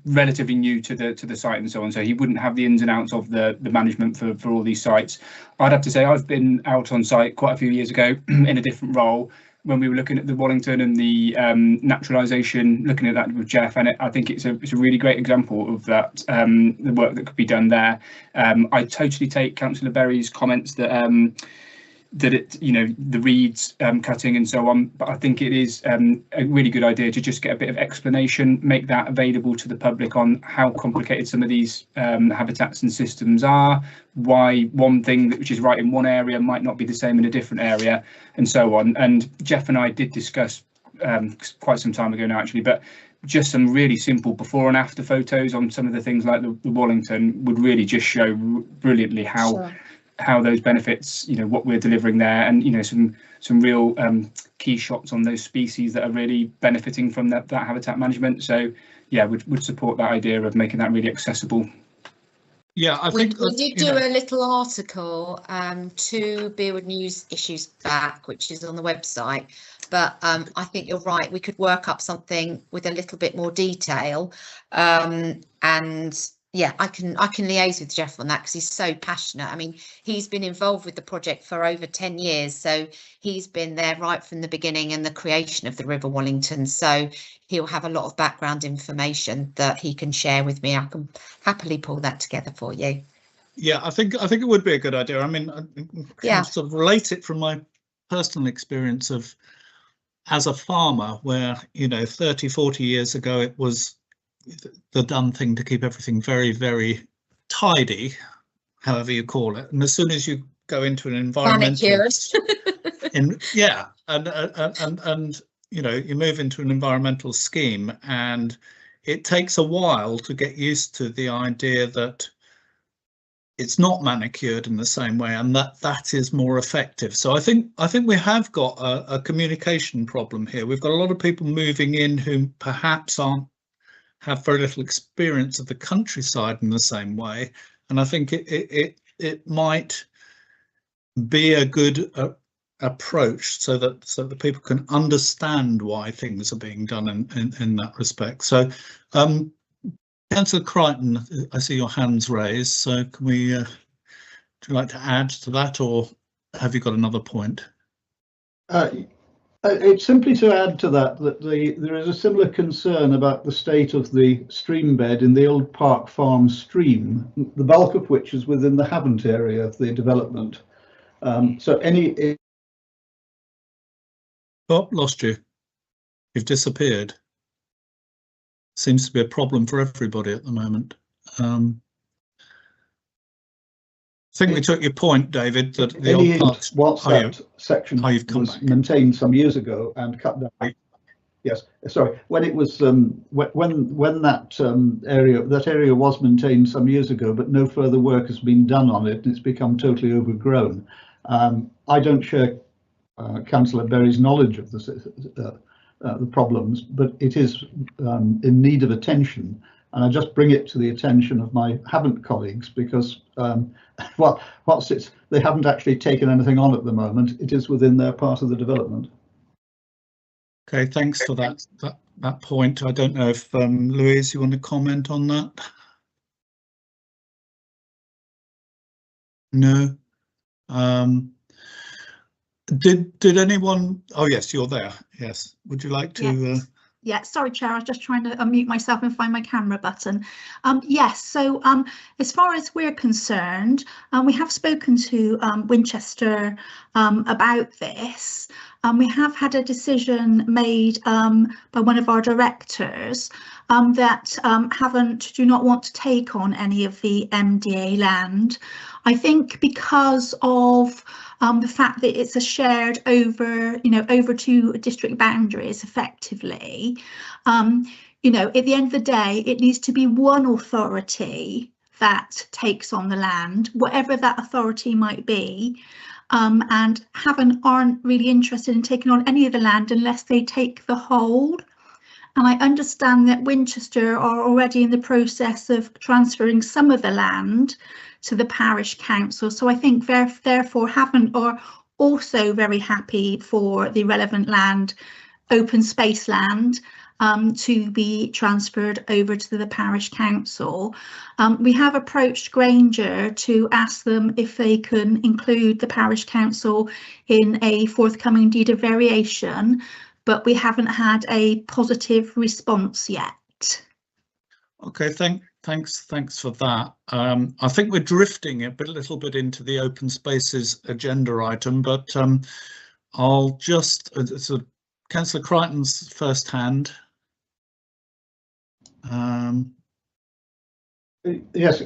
Relatively new to the site and so on, so he wouldn't have the ins and outs of the management for all these sites. I'd have to say I've been out on site quite a few years ago in a different role when we were looking at the Wallington and the naturalisation, looking at that with Jeff, and I think it's a really great example of that, the work that could be done there. I totally take Councillor Berry's comments that it, you know, the reeds cutting and so on, but I think it is a really good idea to just get a bit of explanation, make that available to the public on how complicated some of these habitats and systems are, why one thing which is right in one area might not be the same in a different area, and so on. And Jeff and I did discuss quite some time ago now, actually, but just some really simple before and after photos on some of the things like the Wallington would really just show brilliantly how those benefits, what we're delivering there, and some real key shots on those species that are really benefiting from that habitat management. So yeah, would support that idea of making that really accessible. Yeah, I think we did do a little article 2 Beerwood News issues back, which is on the website, but I think you're right, we could work up something with a little bit more detail, and yeah, I can liaise with Jeff on that because he's so passionate. I mean, he's been involved with the project for over 10 years, so he's been there right from the beginning and the creation of the River Wallington. So he'll have a lot of background information that he can share with me. I can happily pull that together for you. Yeah, I think it would be a good idea. I mean, I can sort of relate it from my personal experience of as a farmer, where 30, 40 years ago it was the done thing to keep everything very, very tidy, however you call it. And as soon as you go into an environmental, and you move into an environmental scheme, and it takes a while to get used to the idea that it's not manicured in the same way, and that is more effective. So I think we have got a communication problem here. We've got a lot of people moving in who perhaps have very little experience of the countryside in the same way, and I think it might be a good approach so that people can understand why things are being done in that respect. So, Councillor Crichton, I see your hands raised. So, can we? Would you like to add to that, or have you got another point? It's simply to add to that there is a similar concern about the state of the stream bed in the old Park Farm stream, the bulk of which is within the Havant area of the development. So any... Oh, lost you. You've disappeared. Seems to be a problem for everybody at the moment. I think we took your point, David, that the old parks. Once that section was maintained some years ago and cut down. Yes, sorry. When it was when that area was maintained some years ago, but no further work has been done on it, and it's become totally overgrown. I don't share Councillor Berry's knowledge of the problems, but it is in need of attention. And I just bring it to the attention of my Havant colleagues because, whilst they haven't actually taken anything on at the moment, it is within their part of the development. Okay, thanks for that point. I don't know if Louise, you want to comment on that? No. Did anyone? Oh yes, you're there. Yes. Would you like to? Yes. Yeah, sorry, Chair, I was just trying to unmute myself and find my camera button. Yes, so as far as we're concerned, we have spoken to Winchester about this. We have had a decision made by one of our directors that do not want to take on any of the MDA land. I think because of the fact that it's a shared over two district boundaries effectively, at the end of the day, it needs to be one authority that takes on the land, whatever that authority might be. And Havant aren't really interested in taking on any of the land unless they take the whole. And I understand that Winchester are already in the process of transferring some of the land to the parish council. So I think therefore Havant are also very happy for the relevant land, open space land, to be transferred over to the parish council. We have approached Granger to ask them if they can include the parish council in a forthcoming deed of variation, but we haven't had a positive response yet. Okay, thanks for that. I think we're drifting a little bit into the open spaces agenda item, but I'll just Councillor Crichton's first hand. Yes,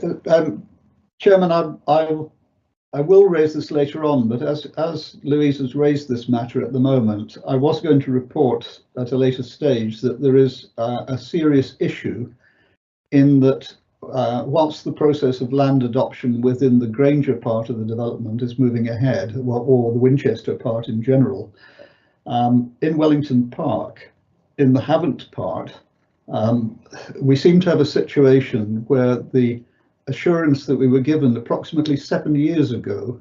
Chairman, I will raise this later on, but as Louise has raised this matter at the moment, I was going to report at a later stage that there is a serious issue in that whilst the process of land adoption within the Granger part of the development is moving ahead, or the Winchester part in general, in Wellington Park, in the Havant part, we seem to have a situation where the assurance that we were given approximately 7 years ago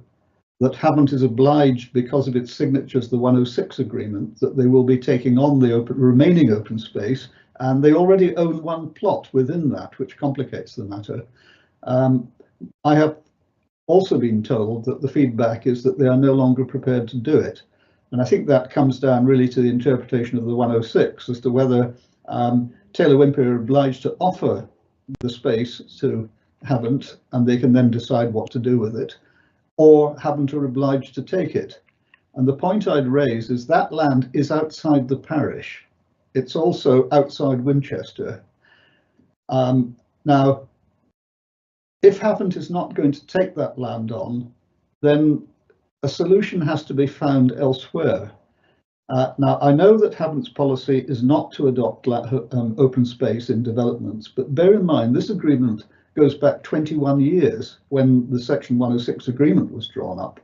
that Havant is obliged, because of its signatures, the 106 agreement, that they will be taking on the remaining open space, and they already own one plot within that, which complicates the matter. I have also been told that the feedback is that they are no longer prepared to do it. And I think that comes down really to the interpretation of the 106 as to whether Taylor Wimpey are obliged to offer the space to Havant, and they can then decide what to do with it, or Havant are obliged to take it. And the point I'd raise is that land is outside the parish. It's also outside Winchester. Now, if Havant is not going to take that land on, then a solution has to be found elsewhere. Now, I know that Havant's policy is not to adopt open space in developments, but bear in mind this agreement goes back 21 years when the Section 106 agreement was drawn up.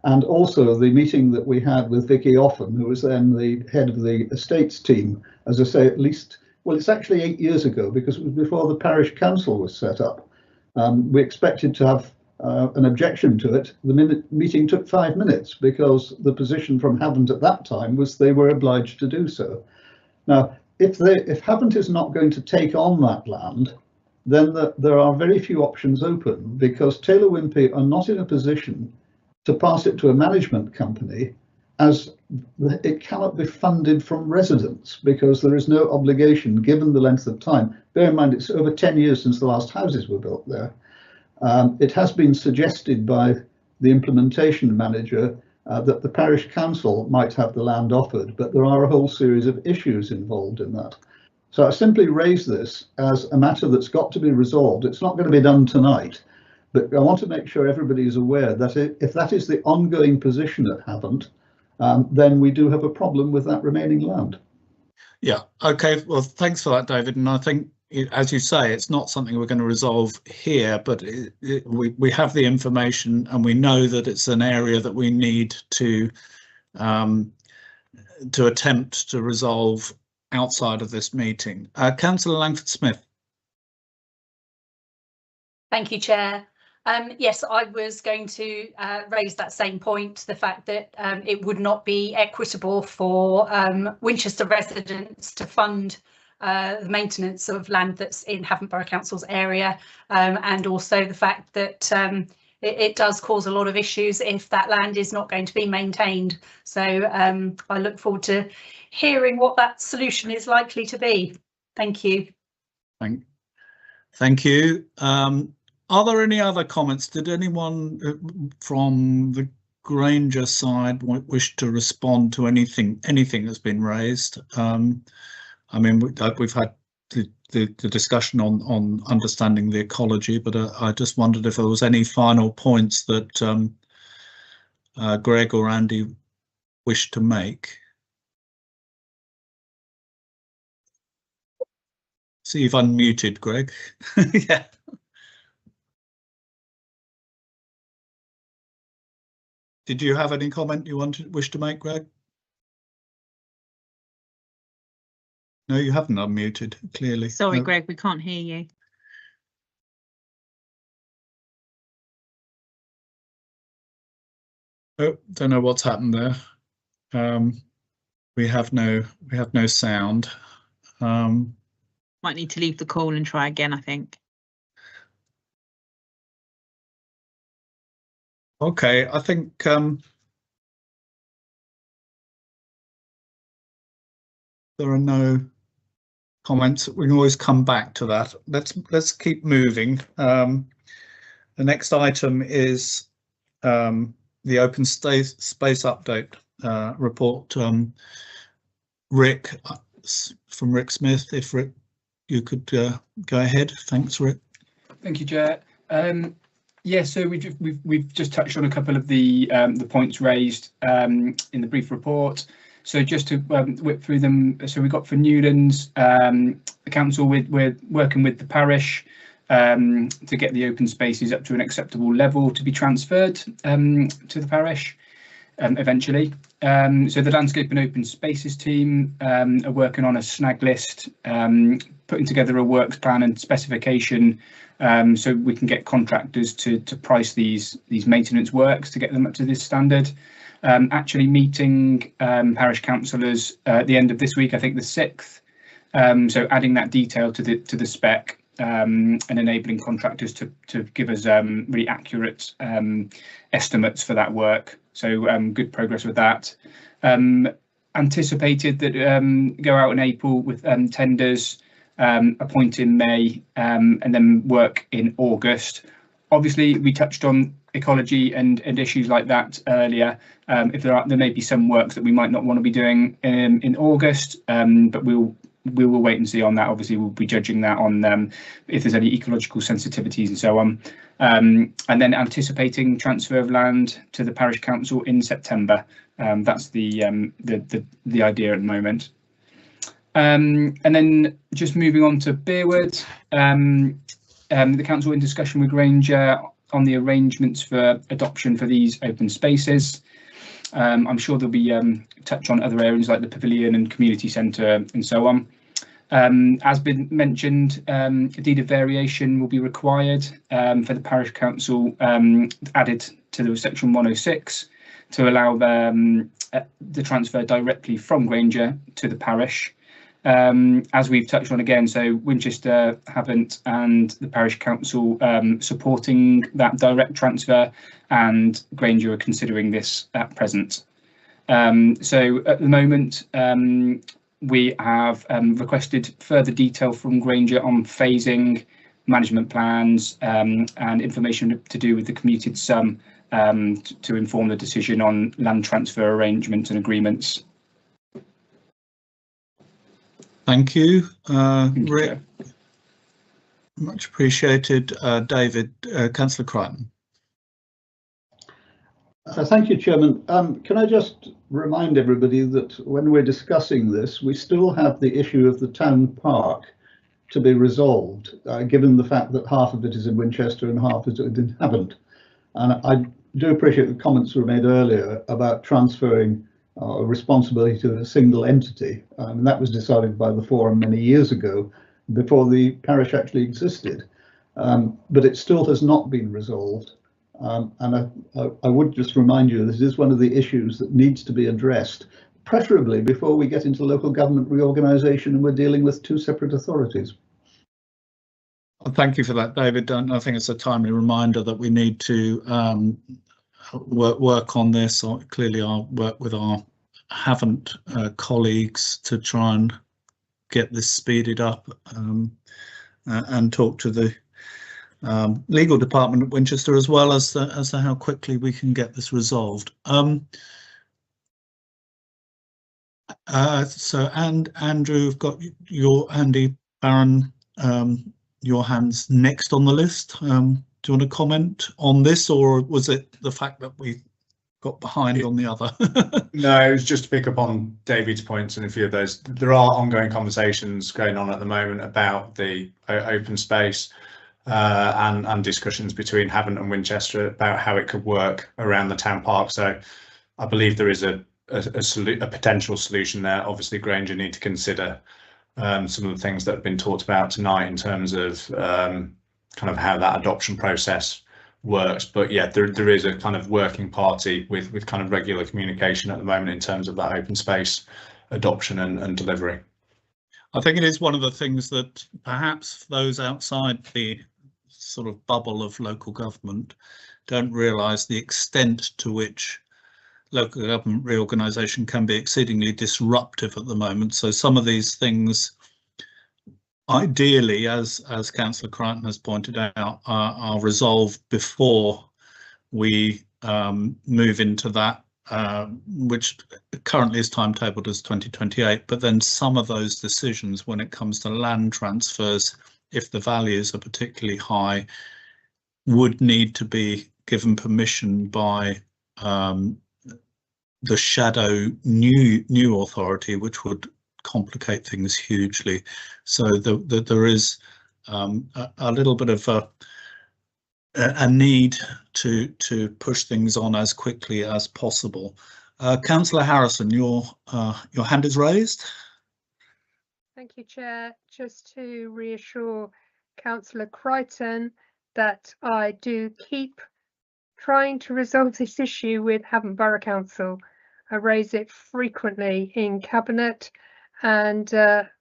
And also the meeting that we had with Vicky Offen, who was then the head of the estates team, as I say, at least, well, it's actually 8 years ago, because it was before the parish council was set up. We expected to have an objection to it. The meeting took 5 minutes because the position from Havant at that time was they were obliged to do so. Now, if Havant is not going to take on that land, then there are very few options open, because Taylor Wimpey are not in a position to pass it to a management company, as it cannot be funded from residents because there is no obligation given the length of time. Bear in mind, it's over 10 years since the last houses were built there. It has been suggested by the implementation manager that the parish council might have the land offered, but there are a whole series of issues involved in that. So I simply raise this as a matter that's got to be resolved. It's not going to be done tonight, but I want to make sure everybody is aware that if that is the ongoing position at Havant, then we do have a problem with that remaining land. Yeah, okay, well, thanks for that, David. And I think, as you say, it's not something we're going to resolve here, but we have the information and we know that it's an area that we need to attempt to resolve outside of this meeting. Councillor Langford-Smith. Thank you, Chair. Yes, I was going to raise that same point, the fact that it would not be equitable for Winchester residents to fund the maintenance of land that's in Havant Borough Council's area, and also the fact that it does cause a lot of issues if that land is not going to be maintained. So I look forward to hearing what that solution is likely to be. Thank you. Thank you. Are there any other comments? Did anyone from the Granger side wish to respond to anything that's been raised? I mean, we've had the discussion on understanding the ecology, but I just wondered if there was any final points that Greg or Andy wished to make. See, you've unmuted, Greg. Yeah. Did you have any comment you wish to make, Greg? No, you haven't unmuted, clearly. Sorry, no. Greg, we can't hear you. Oh, don't know what's happened there. We have no sound. Might need to leave the call and try again, I think. Okay, I think there are no comments. We can always come back to that. Let's keep moving. The next item is the open space update report. Rick from Rick Smith. If Rick, you could go ahead. Thanks, Rick. Thank you, Chair. Yeah, so we've just touched on a couple of the points raised in the brief report. So just to whip through them, so we got for Newlands, the council, we're working with the parish to get the open spaces up to an acceptable level to be transferred to the parish eventually. So the landscape and open spaces team are working on a snag list, putting together a works plan and specification so we can get contractors to price these maintenance works to get them up to this standard. Actually meeting parish councillors at the end of this week, I think the 6th. So adding that detail to the spec and enabling contractors to give us really accurate estimates for that work. So good progress with that. Anticipated that go out in April with tenders, appoint in May, and then work in August. Obviously, we touched on ecology and issues like that earlier. If there may be some works that we might not want to be doing in August, but we will wait and see on that. Obviously, we'll be judging that on if there's any ecological sensitivities and so on. And then anticipating transfer of land to the parish council in September. That's the idea at the moment. And then just moving on to Bearwood, the council in discussion with Granger on the arrangements for adoption for these open spaces. I'm sure there'll be touch on other areas like the pavilion and community centre and so on. As been mentioned, a deed of variation will be required for the parish council added to the section 106 to allow the transfer directly from Granger to the parish. As we've touched on again, so Winchester haven't, and the parish council supporting that direct transfer, and Granger are considering this at present. So at the moment, we have requested further detail from Granger on phasing, management plans, and information to do with the commuted sum to inform the decision on land transfer arrangements and agreements. Thank you, Rick. Much appreciated. David, Councillor Crichton. Thank you, Chairman. Can I just remind everybody that when we're discussing this, we still have the issue of the town park to be resolved, given the fact that half of it is in Winchester and half is in Havant. And I do appreciate the comments were made earlier about transferring responsibility to a single entity. That was decided by the forum many years ago, before the parish actually existed. But it still has not been resolved. And I would just remind you, this is one of the issues that needs to be addressed, preferably before we get into local government reorganisation and we're dealing with two separate authorities. Thank you for that, David. I think it's a timely reminder that we need to work on this. Clearly, I'll work with our Havant colleagues to try and get this speeded up and talk to the legal department at Winchester as well as to how quickly we can get this resolved. So, and Andrew, I've got Andy Barron, your hands next on the list. Do you want to comment on this, or was it the fact that we got behind on the other? No, it was just to pick up on David's points and a few of those. There are ongoing conversations going on at the moment about the open space and discussions between Havant and Winchester about how it could work around the town park. So I believe there is a potential solution there. Obviously, Granger need to consider some of the things that have been talked about tonight in terms of kind of how that adoption process works. But yeah, there is a kind of working party with kind of regular communication at the moment in terms of that open space adoption and delivery. I think it is one of the things that perhaps those outside the sort of bubble of local government don't realise the extent to which local government reorganisation can be exceedingly disruptive at the moment. So some of these things, ideally, as Councillor Crichton has pointed out, are resolved before we move into that, which currently is timetabled as 2028. But then some of those decisions, when it comes to land transfers, if the values are particularly high, would need to be given permission by the shadow new authority, which would complicate things hugely. So there is a little bit of a need to push things on as quickly as possible. Councillor Harrison, your hand is raised. Thank you, Chair. Just to reassure Councillor Crichton that I do keep trying to resolve this issue with Havant Borough Council. I raise it frequently in Cabinet, and I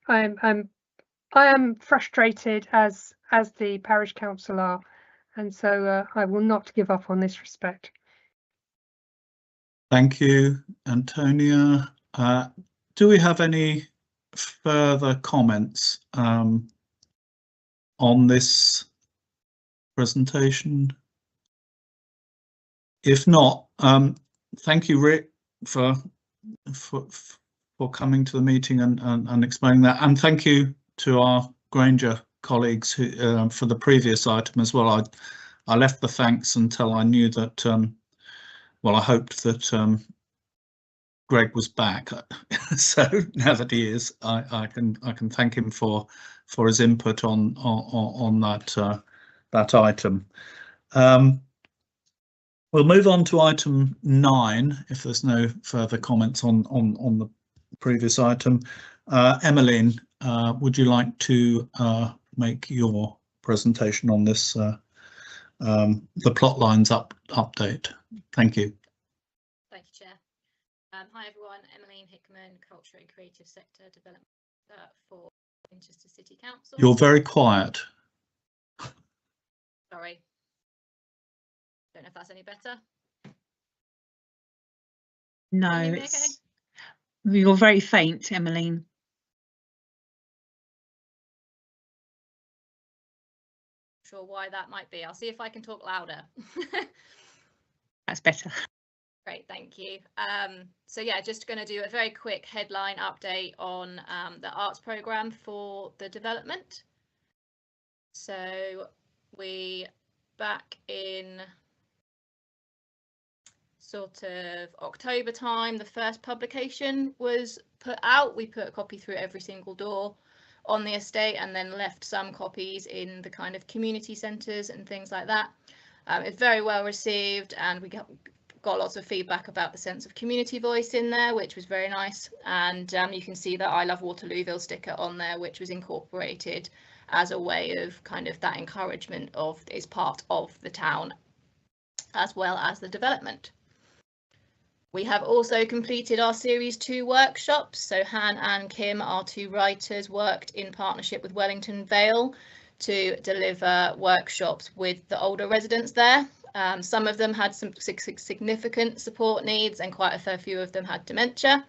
am frustrated as the parish council are, and so I will not give up on this respect. Thank you, Antonia. Do we have any further comments on this presentation? If not, thank you, Rick, for coming to the meeting and explaining that, and thank you to our Granger colleagues who for the previous item as well. I left the thanks until I knew that well, I hoped that Greg was back. So now that he is, I can thank him for his input on that item. We'll move on to item 9 if there's no further comments on the previous item. Emmeline, would you like to make your presentation on this, the plot lines update? Thank you. Thank you, Chair. Hi everyone, Emmeline Hickman, Culture and Creative Sector Development for Winchester City Council. You're very quiet. Sorry. Don't know if that's any better. No, Can you hear me it's you're very faint, Emmeline. Sure why that might be. I'll see if I can talk louder. That's better. Great, thank you. So yeah, just going to do a very quick headline update on the arts programme for the development. So we back in sort of October time, the first publication was put out. We put a copy through every single door on the estate and then left some copies in the kind of community centres and things like that. It's very well received, and we got lots of feedback about the sense of community voice in there, which was very nice. And you can see that I Love Waterlooville sticker on there, which was incorporated as a way of kind of that encouragement of is part of the town as well as the development. We have also completed our Series 2 workshops. So Han and Kim, our 2 writers, worked in partnership with Wellington Vale to deliver workshops with the older residents there. Some of them had some significant support needs and quite a fair few of them had dementia.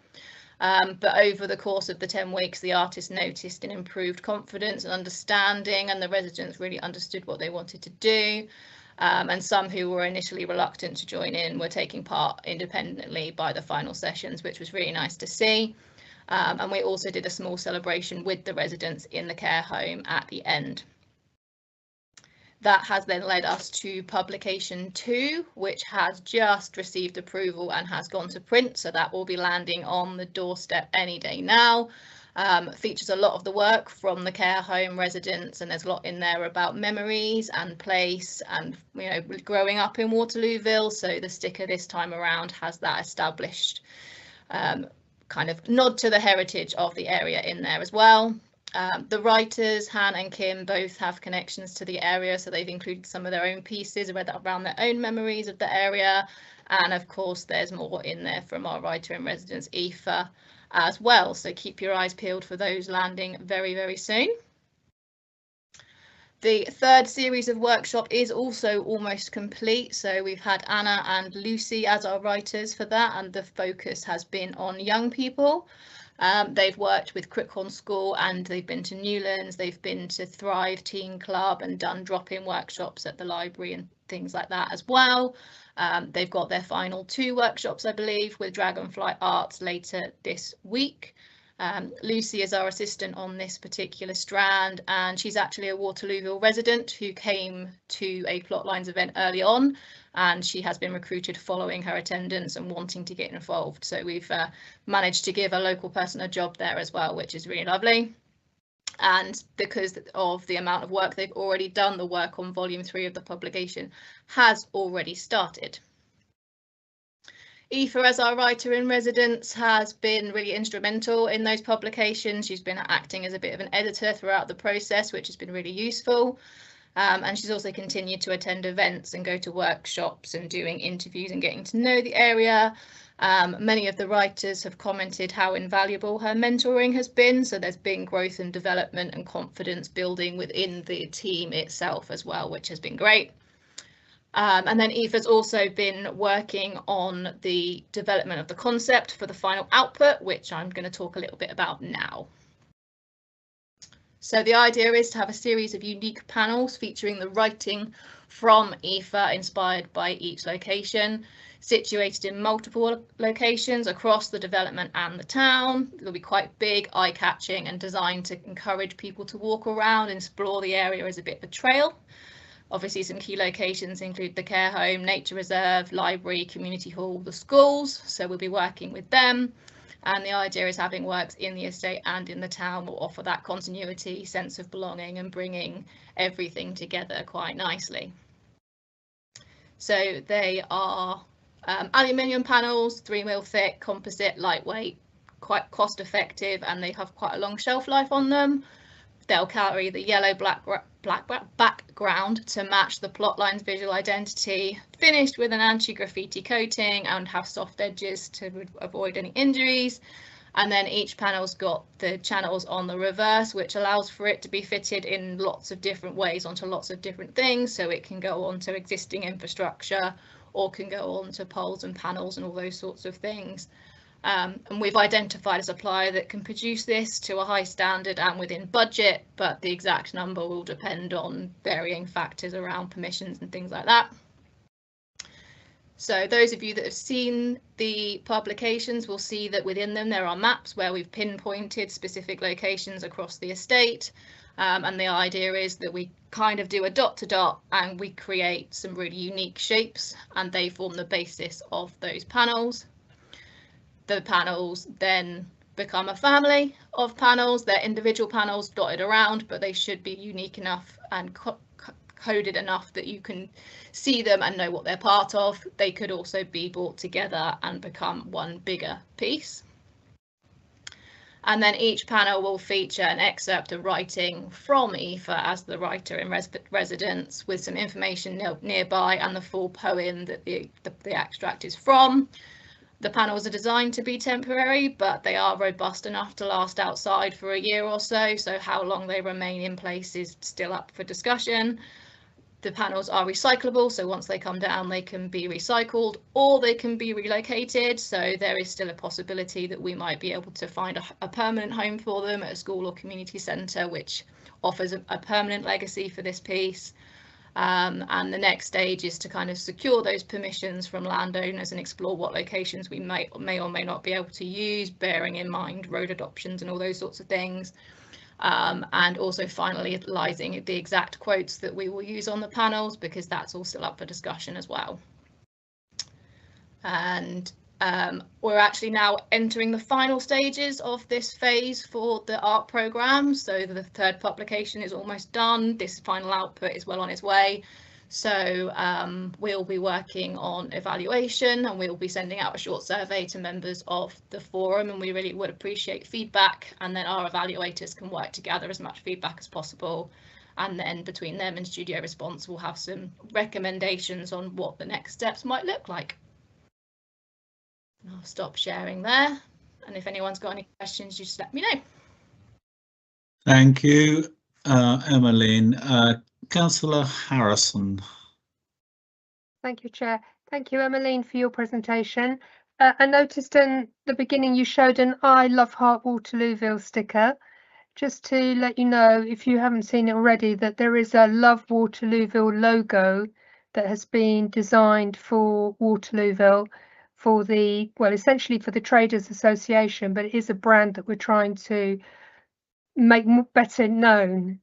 But over the course of the 10 weeks, the artists noticed an improved confidence and understanding, and the residents really understood what they wanted to do. And some who were initially reluctant to join in were taking part independently by the final sessions, which was really nice to see. And we also did a small celebration with the residents in the care home at the end. That has then led us to publication 2, which has just received approval and has gone to print. So that will be landing on the doorstep any day now. Features a lot of the work from the care home residents, and there's a lot in there about memories and place and, you know, growing up in Waterlooville. So the sticker this time around has that established kind of nod to the heritage of the area in there as well. The writers, Han and Kim, both have connections to the area, so they've included some of their own pieces around their own memories of the area. And of course, there's more in there from our writer in residence, Aoife, as well. So keep your eyes peeled for those landing very, very soon. The 3rd series of workshop is also almost complete. So we've had Anna and Lucy as our writers for that, and the focus has been on young people. They've worked with Crickhorn School and they've been to Newlands, they've been to Thrive Teen Club and done drop-in workshops at the library and things like that as well. They've got their final 2 workshops, I believe, with Dragonfly Arts later this week. Lucy is our assistant on this particular strand, and she's actually a Waterlooville resident who came to a Plotlines event early on, and she has been recruited following her attendance and wanting to get involved. So we've managed to give a local person a job there as well, which is really lovely. And because of the amount of work they've already done, the work on volume 3 of the publication has already started. Aoife, as our writer in residence, has been really instrumental in those publications. She's been acting as a bit of an editor throughout the process, which has been really useful. And she's also continued to attend events and go to workshops and doing interviews and getting to know the area. Many of the writers have commented how invaluable her mentoring has been. So there's been growth and development and confidence building within the team itself as well, which has been great. And then Aoife's also been working on the development of the concept for the final output, which I'm going to talk a little bit about now. So the idea is to have a series of unique panels featuring the writing from Aoife inspired by each location, situated in multiple locations across the development and the town. They'll be quite big, eye-catching, and designed to encourage people to walk around and explore the area as a bit of a trail. Obviously, some key locations include the care home, nature reserve, library, community hall, the schools. So we'll be working with them. And the idea is having works in the estate and in the town will offer that continuity, sense of belonging, and bringing everything together quite nicely. So they are aluminium panels, 3mm thick, composite, lightweight, quite cost effective, and they have quite a long shelf life on them. They'll carry the yellow black background to match the Plotlines visual identity, finished with an anti-graffiti coating, and have soft edges to avoid any injuries. And then each panel's got the channels on the reverse, which allows for it to be fitted in lots of different ways onto lots of different things. So it can go onto existing infrastructure or can go onto poles and panels and all those sorts of things. And we've identified a supplier that can produce this to a high standard and within budget, but the exact number will depend on varying factors around permissions and things like that. So those of you that have seen the publications will see that within them there are maps where we've pinpointed specific locations across the estate. And the idea is that we kind of do a dot to dot and we create some really unique shapes, and they form the basis of those panels. The panels then become a family of panels. They're individual panels dotted around, but they should be unique enough and coded enough that you can see them and know what they're part of. They could also be brought together and become one bigger piece. And then each panel will feature an excerpt of writing from Aoife as the writer in residence, with some information nearby and the full poem that the extract is from. The panels are designed to be temporary, but they are robust enough to last outside for a year or so. So how long they remain in place is still up for discussion. The panels are recyclable, so once they come down, they can be recycled or they can be relocated. So there is still a possibility that we might be able to find a permanent home for them at a school or community centre, which offers a permanent legacy for this piece. And the next stage is to kind of secure those permissions from landowners and explore what locations we may or may not be able to use, bearing in mind road adoptions and all those sorts of things. And also finalising the exact quotes that we will use on the panels, because that's all still up for discussion as well. And we're actually now entering the final stages of this phase for the art programme. So the third publication is almost done. This final output is well on its way. So we'll be working on evaluation, and we'll be sending out a short survey to members of the forum, and we really would appreciate feedback, and then our evaluators can work to gather as much feedback as possible. And then between them and Studio Response, we'll have some recommendations on what the next steps might look like. I'll stop sharing there, and if anyone's got any questions, just let me know. Thank you, Emmeline. Councillor Harrison. Thank you, Chair. Thank you, Emmeline, for your presentation. I noticed in the beginning you showed an I Love Heart Waterlooville sticker. Just to let you know, if you haven't seen it already, that there is a Love Waterlooville logo that has been designed for Waterlooville for the, well, essentially for the Traders Association, but it is a brand that we're trying to make better known.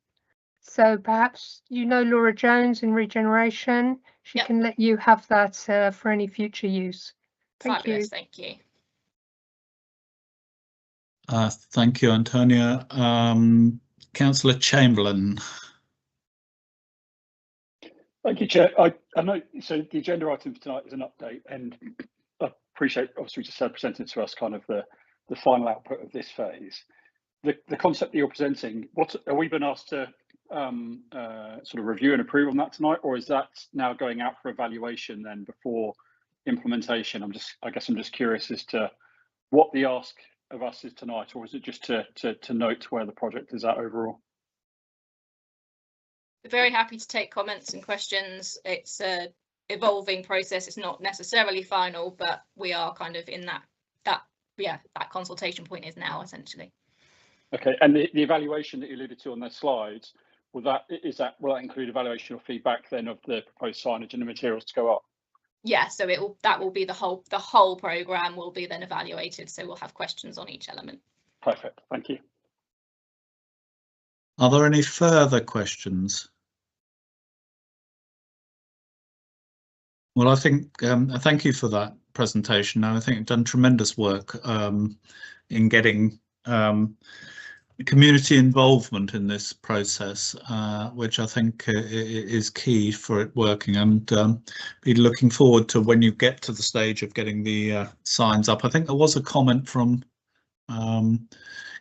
So perhaps you know Laura Jones in Regeneration. She Yep. can let you have that for any future use. Thank Fabulous, you. thank you. Thank you, Antonia. Councillor Chamberlain. Thank you, Chair. I know, so the agenda item for tonight is an update, and I appreciate, obviously, we just presented to us kind of the final output of this phase. The concept that you're presenting, what are we been asked to sort of review and approve on that tonight, or is that now going out for evaluation then before implementation? I guess I'm just curious as to what the ask of us is tonight, or is it just to note where the project is at overall? Very happy to take comments and questions. It's a evolving process. It's not necessarily final, but we are kind of in that consultation point is now essentially. Okay, and the evaluation that you alluded to on the slides, will that include evaluation or feedback then of the proposed signage and the materials to go up? Yeah, so that will be the whole programme will be then evaluated. So we'll have questions on each element. Perfect, thank you. Are there any further questions? Well, I think thank you for that presentation. I think you've done tremendous work in getting community involvement in this process, which I think is key for it working, and be looking forward to when you get to the stage of getting the signs up. I think there was a comment from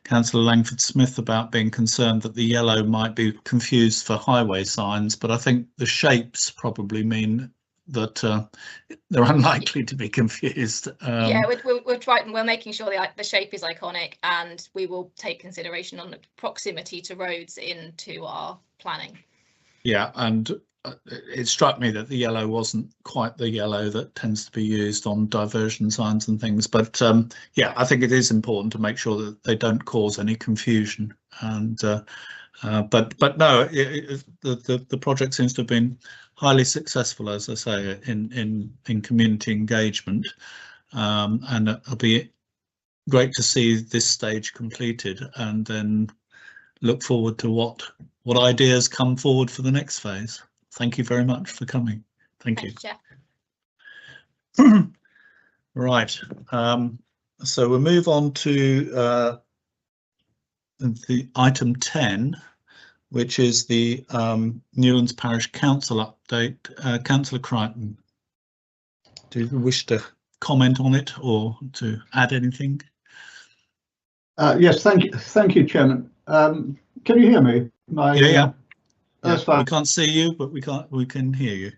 Councillor Langford-Smith about being concerned that the yellow might be confused for highway signs, but I think the shapes probably mean that they're unlikely to be confused. Yeah, we're making sure the shape is iconic, and we will take consideration on the proximity to roads into our planning. Yeah, and it struck me that the yellow wasn't quite the yellow that tends to be used on diversion signs and things, but yeah, I think it is important to make sure that they don't cause any confusion. And but no, the project seems to have been highly successful, as I say, in community engagement, and it'll be great to see this stage completed, and then look forward to what ideas come forward for the next phase. Thank you very much for coming. Thank you. Right, so we'll move on to the item 10, which is the Newlands Parish Council update. Councillor Crichton, do you wish to comment on it or to add anything? Yes, thank you, Chairman. Can you hear me? Yeah. That's fine. We can't see you, but we can hear you.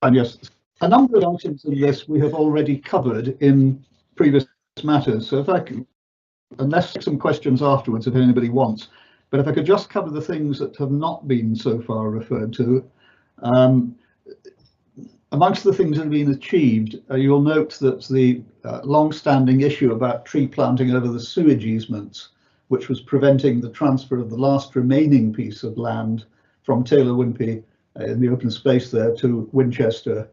And yes, a number of items in this we have already covered in previous matters. So if I can, unless some questions afterwards, if anybody wants, but if I could just cover the things that have not been so far referred to. Amongst the things that have been achieved, you'll note that the long-standing issue about tree planting over the sewage easements, which was preventing the transfer of the last remaining piece of land from Taylor Wimpey in the open space there to Winchester,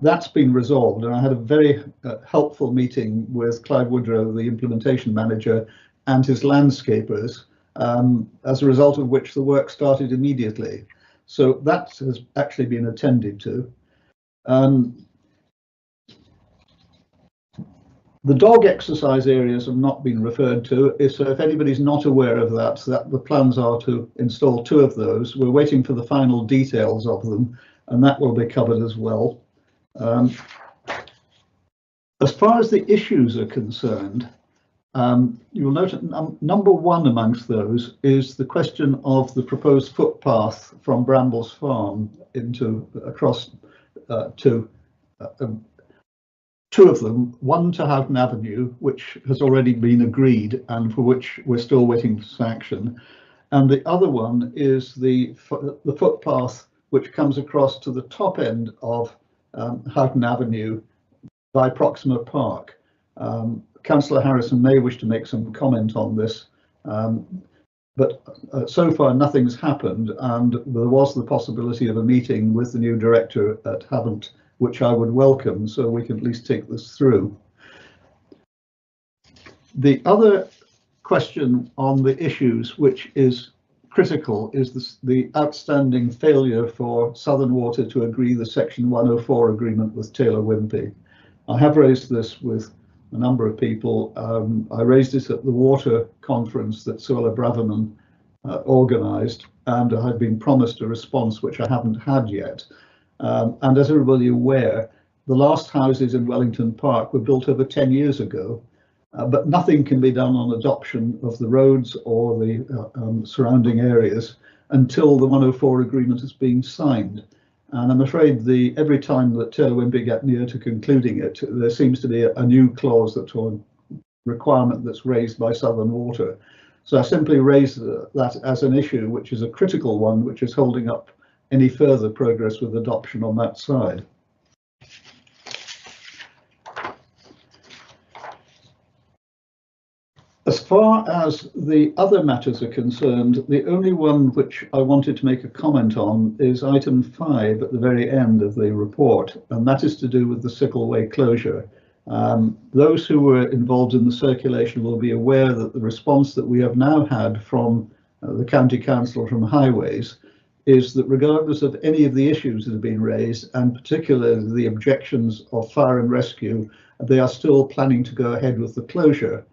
that's been resolved. And I had a very helpful meeting with Clive Woodrow, the implementation manager, and his landscapers, as a result of which the work started immediately. So that has actually been attended to. The dog exercise areas have not been referred to, so if anybody's not aware of that, the plans are to install 2 of those. We're waiting for the final details of them, and that will be covered as well. As far as the issues are concerned, you'll note number 1 amongst those is the question of the proposed footpath from Brambles Farm across to 2 of them, one to Houghton Avenue, which has already been agreed and for which we're still waiting for sanction, and the other one is the footpath which comes across to the top end of Houghton Avenue by Proxima Park. Councillor Harrison may wish to make some comment on this, but so far nothing's happened, and there was the possibility of a meeting with the new director at Havant which I would welcome, so we can at least take this through. The other question on the issues, which is critical, is the outstanding failure for Southern Water to agree the Section 104 agreement with Taylor Wimpey. I have raised this with a number of people. I raised it at the water conference that Suella Braverman organised, and I had been promised a response which I haven't had yet. And as everybody aware, the last houses in Wellington Park were built over 10 years ago, but nothing can be done on adoption of the roads or the surrounding areas until the 104 agreement is being signed. And I'm afraid every time that Taylor Wimpey get near to concluding it, there seems to be a new clause or requirement that's raised by Southern Water. So I simply raise that as an issue, which is a critical one, which is holding up any further progress with adoption on that side. As far as the other matters are concerned, the only one which I wanted to make a comment on is item 5 at the very end of the report, and that is to do with the Sickleway closure. Those who were involved in the circulation will be aware that the response that we have now had from the County Council, from Highways, is that regardless of any of the issues that have been raised, and particularly the objections of fire and rescue, they are still planning to go ahead with the closure.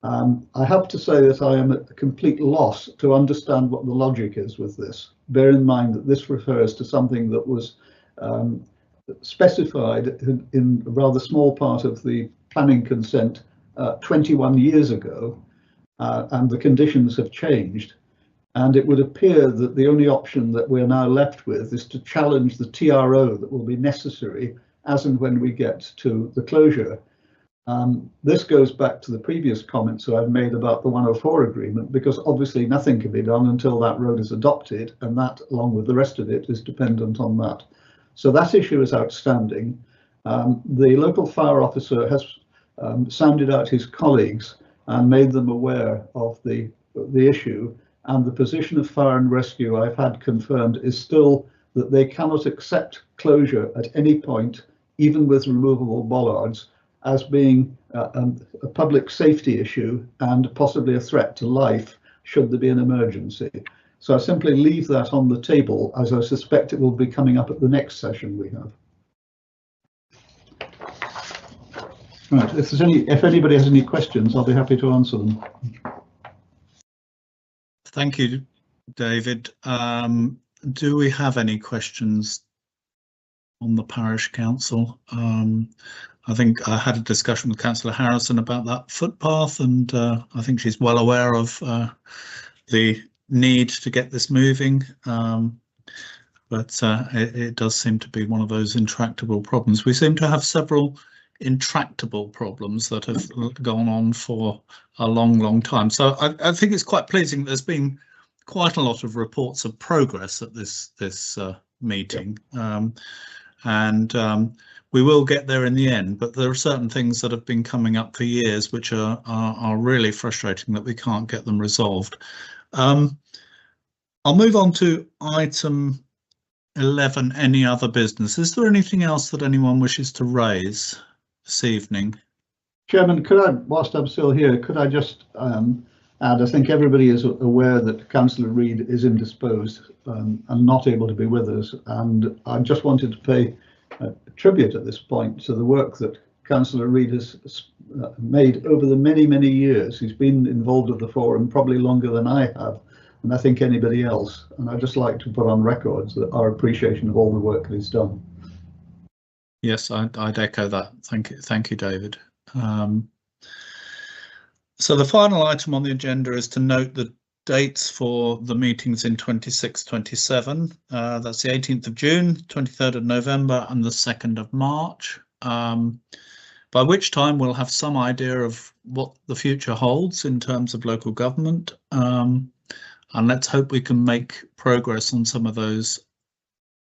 I have to say that I am at a complete loss to understand what the logic is with this. Bear in mind that this refers to something that was specified in a rather small part of the planning consent 21 years ago, and the conditions have changed. And it would appear that the only option that we're now left with is to challenge the TRO that will be necessary as and when we get to the closure. This goes back to the previous comments that I've made about the 104 agreement, because obviously nothing can be done until that road is adopted, and that, along with the rest of it, is dependent on that. So that issue is outstanding. The local fire officer has sounded out his colleagues and made them aware of the issue, and the position of fire and rescue I've had confirmed is still that they cannot accept closure at any point, even with removable bollards, as being a public safety issue and possibly a threat to life should there be an emergency. So I simply leave that on the table, as I suspect it will be coming up at the next session we have. Right, if anybody has any questions, I'll be happy to answer them. Thank you, David. Do we have any questions on the parish council? I think I had a discussion with Councillor Harrison about that footpath, and I think she's well aware of the need to get this moving, but it does seem to be one of those intractable problems. We seem to have several intractable problems that have gone on for a long time. So I think it's quite pleasing. There's been quite a lot of reports of progress at this meeting, and we will get there in the end, but there are certain things that have been coming up for years which are really frustrating that we can't get them resolved. I'll move on to item 11, any other business. Is there anything else that anyone wishes to raise this evening? Chairman, could I, whilst I'm still here, could I just add, I think everybody is aware that Councillor Reid is indisposed and not able to be with us, and I just wanted to pay tribute at this point to the work that Councillor Reid has made over the many years. He's been involved with the forum probably longer than I have, and I think anybody else, and I'd just like to put on record that our appreciation of all the work that he's done. Yes, I'd echo that. Thank you, David. So the final item on the agenda is to note the dates for the meetings in 26-27. That's the 18th of June, 23rd of November and the 2nd of March, by which time we'll have some idea of what the future holds in terms of local government, and let's hope we can make progress on some of those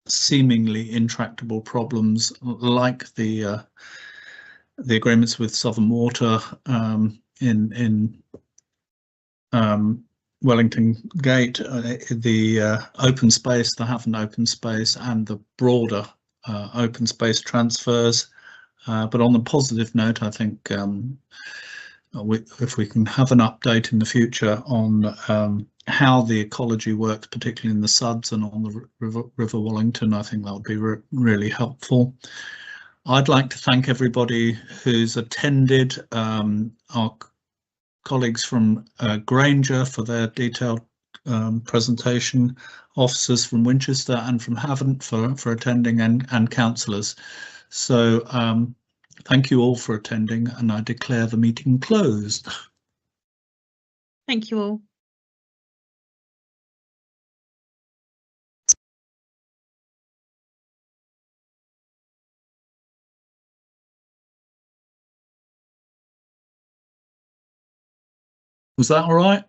seemingly intractable problems, like the agreements with Southern Water in Wellington Gate, the open space, the Havant open space, and the broader open space transfers. But on the positive note, I think if we can have an update in the future on how the ecology works, particularly in the Suds and on the River Wallington, I think that would be really helpful. I'd like to thank everybody who's attended, our colleagues from Granger for their detailed presentation, officers from Winchester and from Havant for attending, and councillors. So thank you all for attending, and I declare the meeting closed. Thank you all. Was that all right?